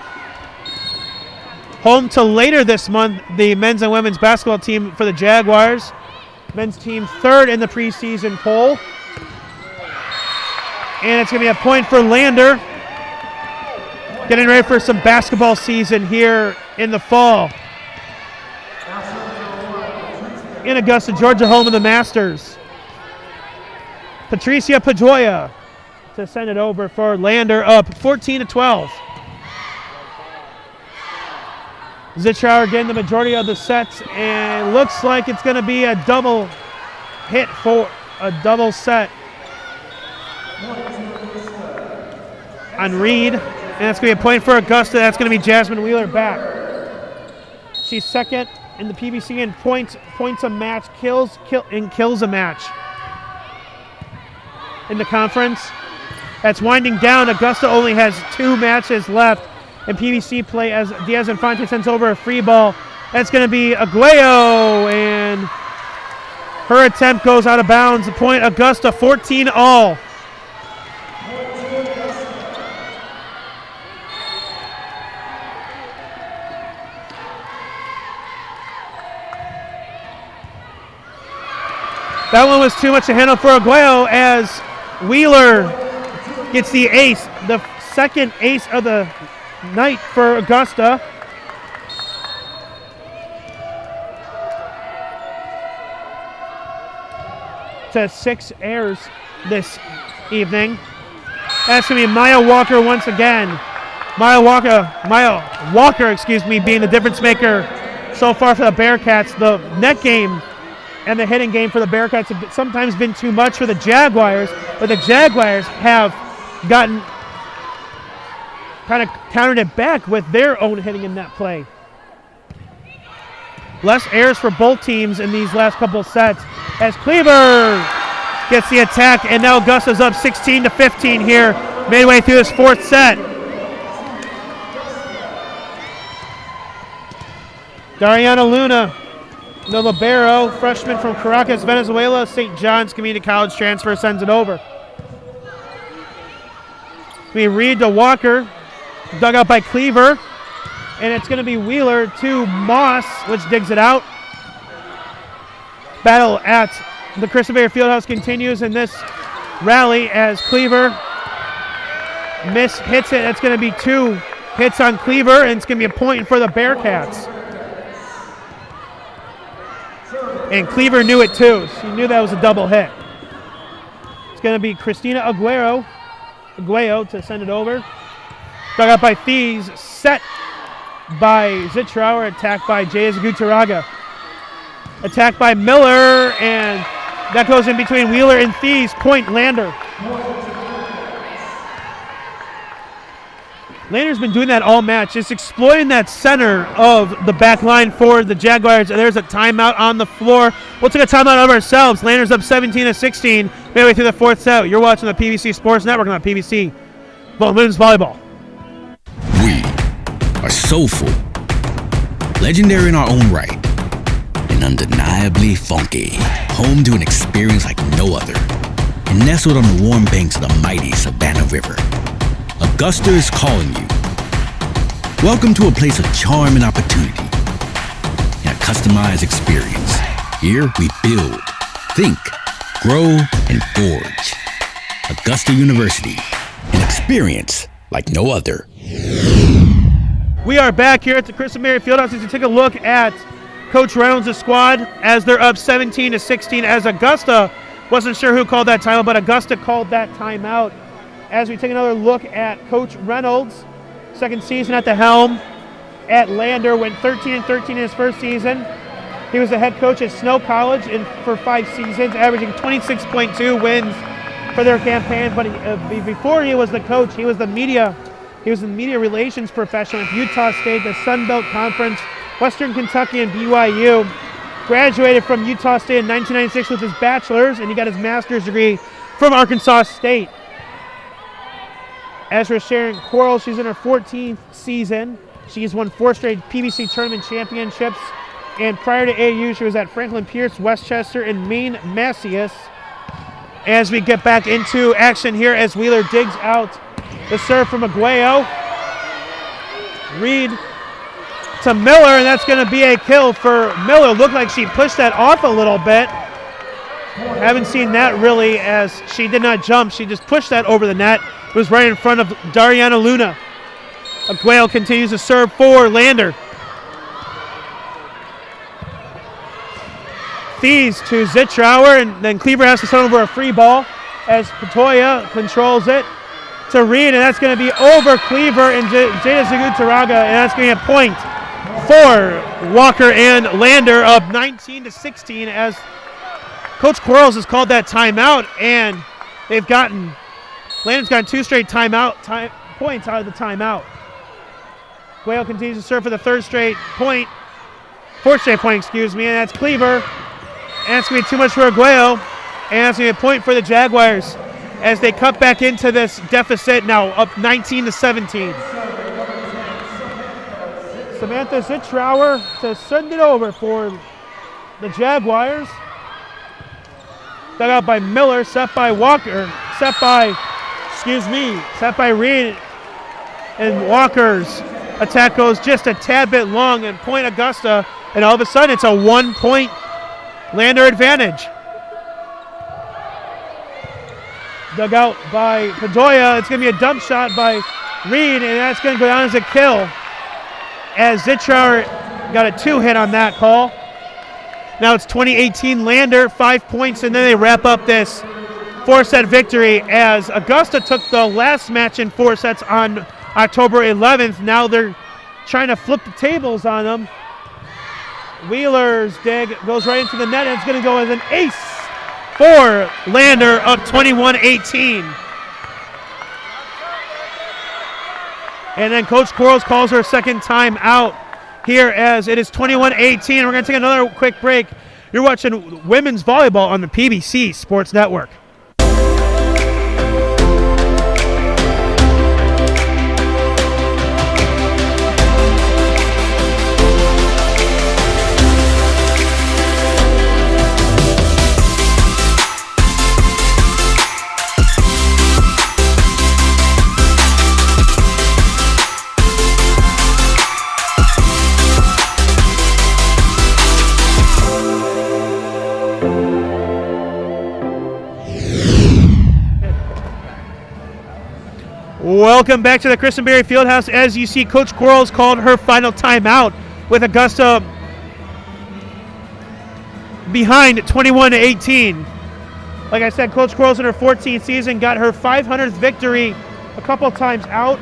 Home to later this month, the men's and women's basketball team for the Jaguars. Men's team 3rd in the preseason poll. And it's going to be a point for Lander. Getting ready for some basketball season here in the fall. In Augusta, Georgia, home of the Masters. Patricia Pajoya to send it over for Lander, up 14-12. Zitrauer getting the majority of the sets, and looks like it's going to be a double hit for a double set on Reed. And that's going to be a point for Augusta. That's going to be Jasmine Wheeler back. She's 2nd in the PBC in points a match, kills a match in the conference. That's winding down. Augusta only has 2 matches left in PBC play as Diaz-Infante sends over a free ball. That's going to be Aguayo, and her attempt goes out of bounds. The point Augusta, 14-all. That one was too much to handle for Aguayo as Wheeler gets the ace, the 2nd ace of the night for Augusta. To 6 errors this evening. That's going to be Maya Walker once again. Maya Walker, being the difference maker so far for the Bearcats. The net game and the hitting game for the Bearcats have sometimes been too much for the Jaguars, but the Jaguars have kind of countered it back with their own hitting in net play. Less errors for both teams in these last couple sets as Cleaver gets the attack, and now Augusta's up 16-15 here midway through this fourth set. Dariana Luna, the libero, freshman from Caracas, Venezuela, St. John's Community College transfer, sends it over. We read to Walker, dug out by Cleaver, and it's going to be Wheeler to Moss, which digs it out. Battle at the Christopher Fieldhouse continues in this rally as Cleaver hits it. It's going to be 2 hits on Cleaver, and it's going to be a point for the Bearcats. And Cleaver knew it too. She knew that was a double hit. It's going to be Christina Aguayo to send it over. Dug out by Thies, set by Zitrauer, attacked by Jayas Gutaraga. Attacked by Miller, and that goes in between Wheeler and Thies. Point Lander. Lander's been doing that all match, just exploiting that center of the back line for the Jaguars. And there's a timeout on the floor. We'll take a timeout of ourselves. Lander's up 17-16 midway through the fourth set. You're watching the PVC Sports Network on PVC Women's Volleyball. We are soulful, legendary in our own right, and undeniably funky, home to an experience like no other, and nestled on the warm banks of the mighty Savannah River. Augusta is calling you. Welcome to a place of charm and opportunity, and a customized experience. Here we build, think, grow, and forge. Augusta University, an experience like no other. We are back here at the Christopher Mary Fieldhouse as we take a look at Coach Reynolds' squad as they're up 17-16 as Augusta wasn't sure who called that timeout, but Augusta called that timeout. As we take another look at Coach Reynolds, second season at the helm at Lander, went 13-13 in his first season. He was the head coach at Snow College for 5 seasons, averaging 26.2 wins for their campaign. But before he was the coach, he was the media relations professional at Utah State, the Sun Belt Conference, Western Kentucky, and BYU. Graduated from Utah State in 1996 with his bachelor's, and he got his master's degree from Arkansas State. As for Sharon Quarles, she's in her 14th season. She's won 4 straight PVC tournament championships. And prior to AU, she was at Franklin Pierce, Westchester, and Maine Macias. As we get back into action here as Wheeler digs out the serve from Aguayo. Reed to Miller, and that's going to be a kill for Miller. Looked like she pushed that off a little bit. Haven't seen that really, as she did not jump. She just pushed that over the net. It was right in front of Dariana Luna. Aguayo continues to serve for Lander. Thies to Zitrauer, and then Cleaver has to send over a free ball as Patoya controls it to Reed, and that's going to be over Cleaver and Jada Zagutaraga, and that's going to be a point for Walker and Lander, up 19-16 as Coach Quarles has called that timeout, and Landon's gotten 2 straight points out of the timeout. Aguayo continues to serve for the fourth straight point, and that's Cleaver. And that's going to be too much for Aguayo, and that's going to be a point for the Jaguars as they cut back into this deficit, now up 19-17. Samantha Zitrauer to send it over for the Jaguars. Dug out by Miller, set by Reed, and Walker's attack goes just a tad bit long, and point Augusta, and all of a sudden it's a 1-point Lander advantage. Dug out by Padoya. It's going to be a dump shot by Reed, and that's going to go down as a kill, as Zitrauer got a 2-hit on that call. Now it's 2018 Lander, 5 points, and then they wrap up this 4-set victory as Augusta took the last match in 4 sets on October 11th. Now they're trying to flip the tables on them. Wheeler's dig goes right into the net, and it's going to go as an ace for Lander, up 21-18. And then Coach Quarles calls her second time out here as it is 21-18. We're going to take another quick break. You're watching women's volleyball on the PBC Sports Network. Welcome back to the Christenberry Fieldhouse. As you see, Coach Quarles called her final timeout with Augusta behind 21-18. Like I said, Coach Quarles in her 14th season got her 500th victory a couple times out.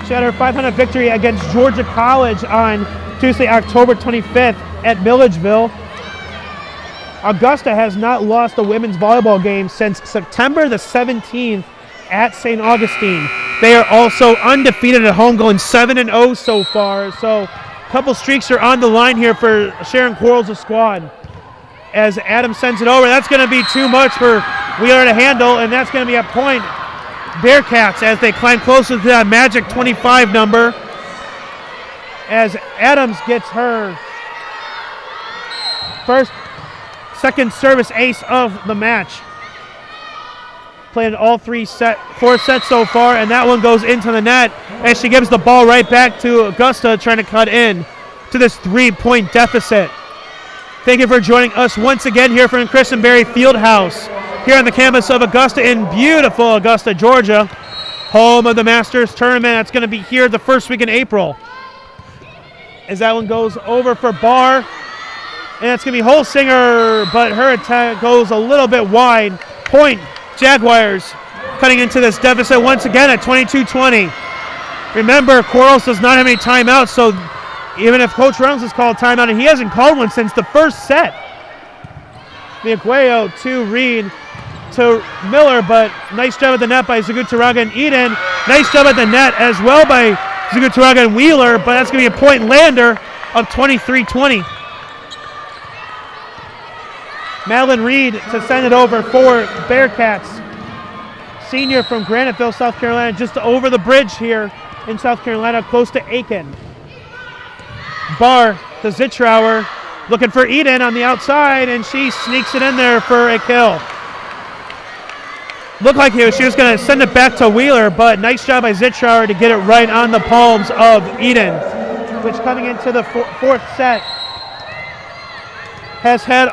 She had her 500th victory against Georgia College on Tuesday, October 25th at Milledgeville. Augusta has not lost a women's volleyball game since September the 17th at St. Augustine. They are also undefeated at home, going 7-0 so far. So a couple streaks are on the line here for Sharon Quarles' squad. As Adam sends it over, that's going to be too much for Wheeler to handle, and that's going to be a point. Bearcats as they climb closer to that magic 25 number. As Adams gets her second service ace of the match. Played all 4 sets so far, and that one goes into the net as she gives the ball right back to Augusta, trying to cut in to this 3-point deficit. Thank you for joining us once again here from Christenberry Fieldhouse, here on the campus of Augusta in beautiful Augusta, Georgia, home of the Masters Tournament. That's going to be here the first week in April. As that one goes over for Barr, and it's going to be Holsinger, but her attack goes a little bit wide. Point, Jaguars cutting into this deficit once again at 22-20. Remember, Quarles does not have any timeouts, so even if Coach Reynolds has called timeout, and he hasn't called one since the first set. The Aguayo to Reed to Miller, but nice job at the net by Zagutaraga and Eden. Nice job at the net as well by Zagutaraga and Wheeler, but that's going to be a point Lander of 23-20. Madeline Reed to send it over for Bearcats. Senior from Graniteville, South Carolina, just over the bridge here in South Carolina, close to Aiken. Barr to Zitrauer, looking for Eden on the outside, and she sneaks it in there for a kill. Looked like she was going to send it back to Wheeler, but nice job by Zitrauer to get it right on the palms of Eden, which coming into the fourth set has had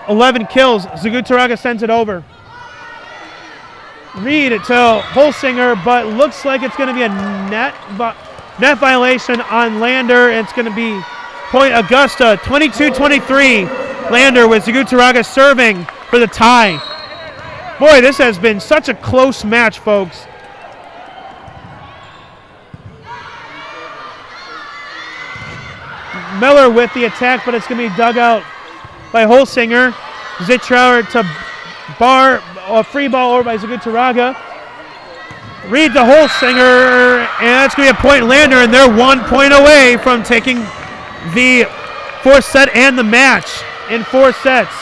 11 kills. Zagutaraga sends it over. Reed to Holsinger, but looks like it's going to be a net violation on Lander. It's going to be point Augusta, 22-23. Lander with Zagutaraga serving for the tie. Boy, this has been such a close match, folks. Miller with the attack, but it's going to be dug out by Holsinger. Zitrauer to Barr, a free ball over by Zagutaraga. Reed to Holsinger, and that's going to be a point Lander, and they're 1 point away from taking the fourth set and the match in 4 sets.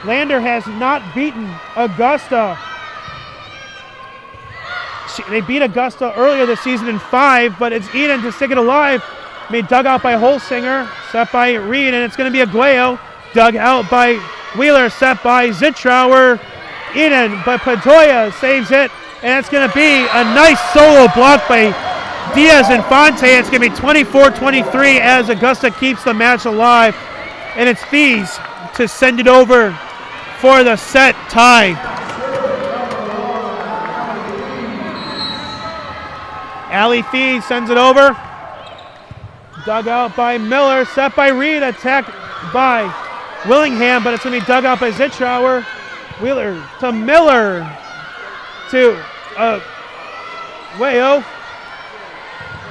Lander has not beaten Augusta. They beat Augusta earlier this season in 5, but it's Eden to stick it alive. Made dug out by Holsinger, set by Reed, and it's going to be Aguayo. Dug out by Wheeler, set by Zitrauer. Eden, but Padoya saves it, and it's going to be a nice solo block by Diaz Infante. It's going to be 24-23 as Augusta keeps the match alive, and it's Thies to send it over for the set tie. Allie Thies sends it over. Dug out by Miller, set by Reed, attacked by Willingham, but it's going to be dug out by Zitrauer. Wheeler to Miller to Wayo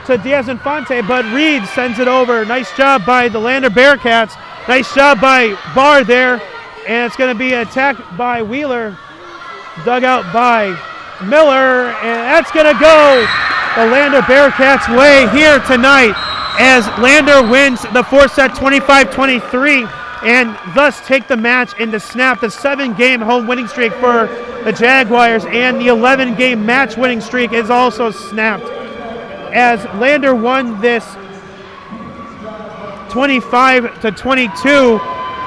to Diaz-Infante, but Reed sends it over. Nice job by the Lander Bearcats. Nice job by Barr there, and it's going to be attacked by Wheeler. Dug out by Miller, and that's going to go the Lander Bearcats' way here tonight as Lander wins the fourth set 25-23 and thus take the match and to snap the 7-game home winning streak for the Jaguars, and the 11-game match winning streak is also snapped as Lander won this 25-22,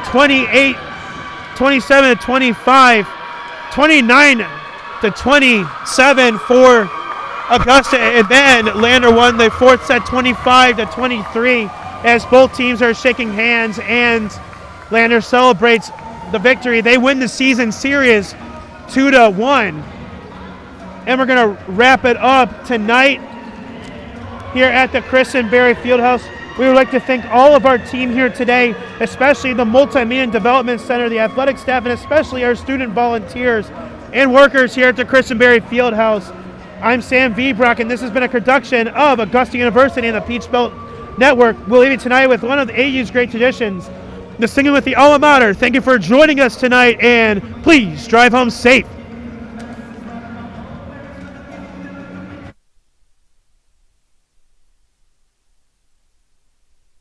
28, 27-25, 29-27 for Augusta, and then Lander won the fourth set 25-23 as both teams are shaking hands and Lander celebrates the victory. They win the season series 2-1. And we're going to wrap it up tonight here at the Kristen Berry Fieldhouse. We would like to thank all of our team here today, especially the Multimedia and Development Center, the athletic staff, and especially our student volunteers and workers here at the Kristen Berry Fieldhouse. I'm Sam Viebrock, and this has been a production of Augusta University and the Peach Belt Network. We'll leave you tonight with one of the AU's great traditions, the Singing with the Alma Mater. Thank you for joining us tonight, and please drive home safe.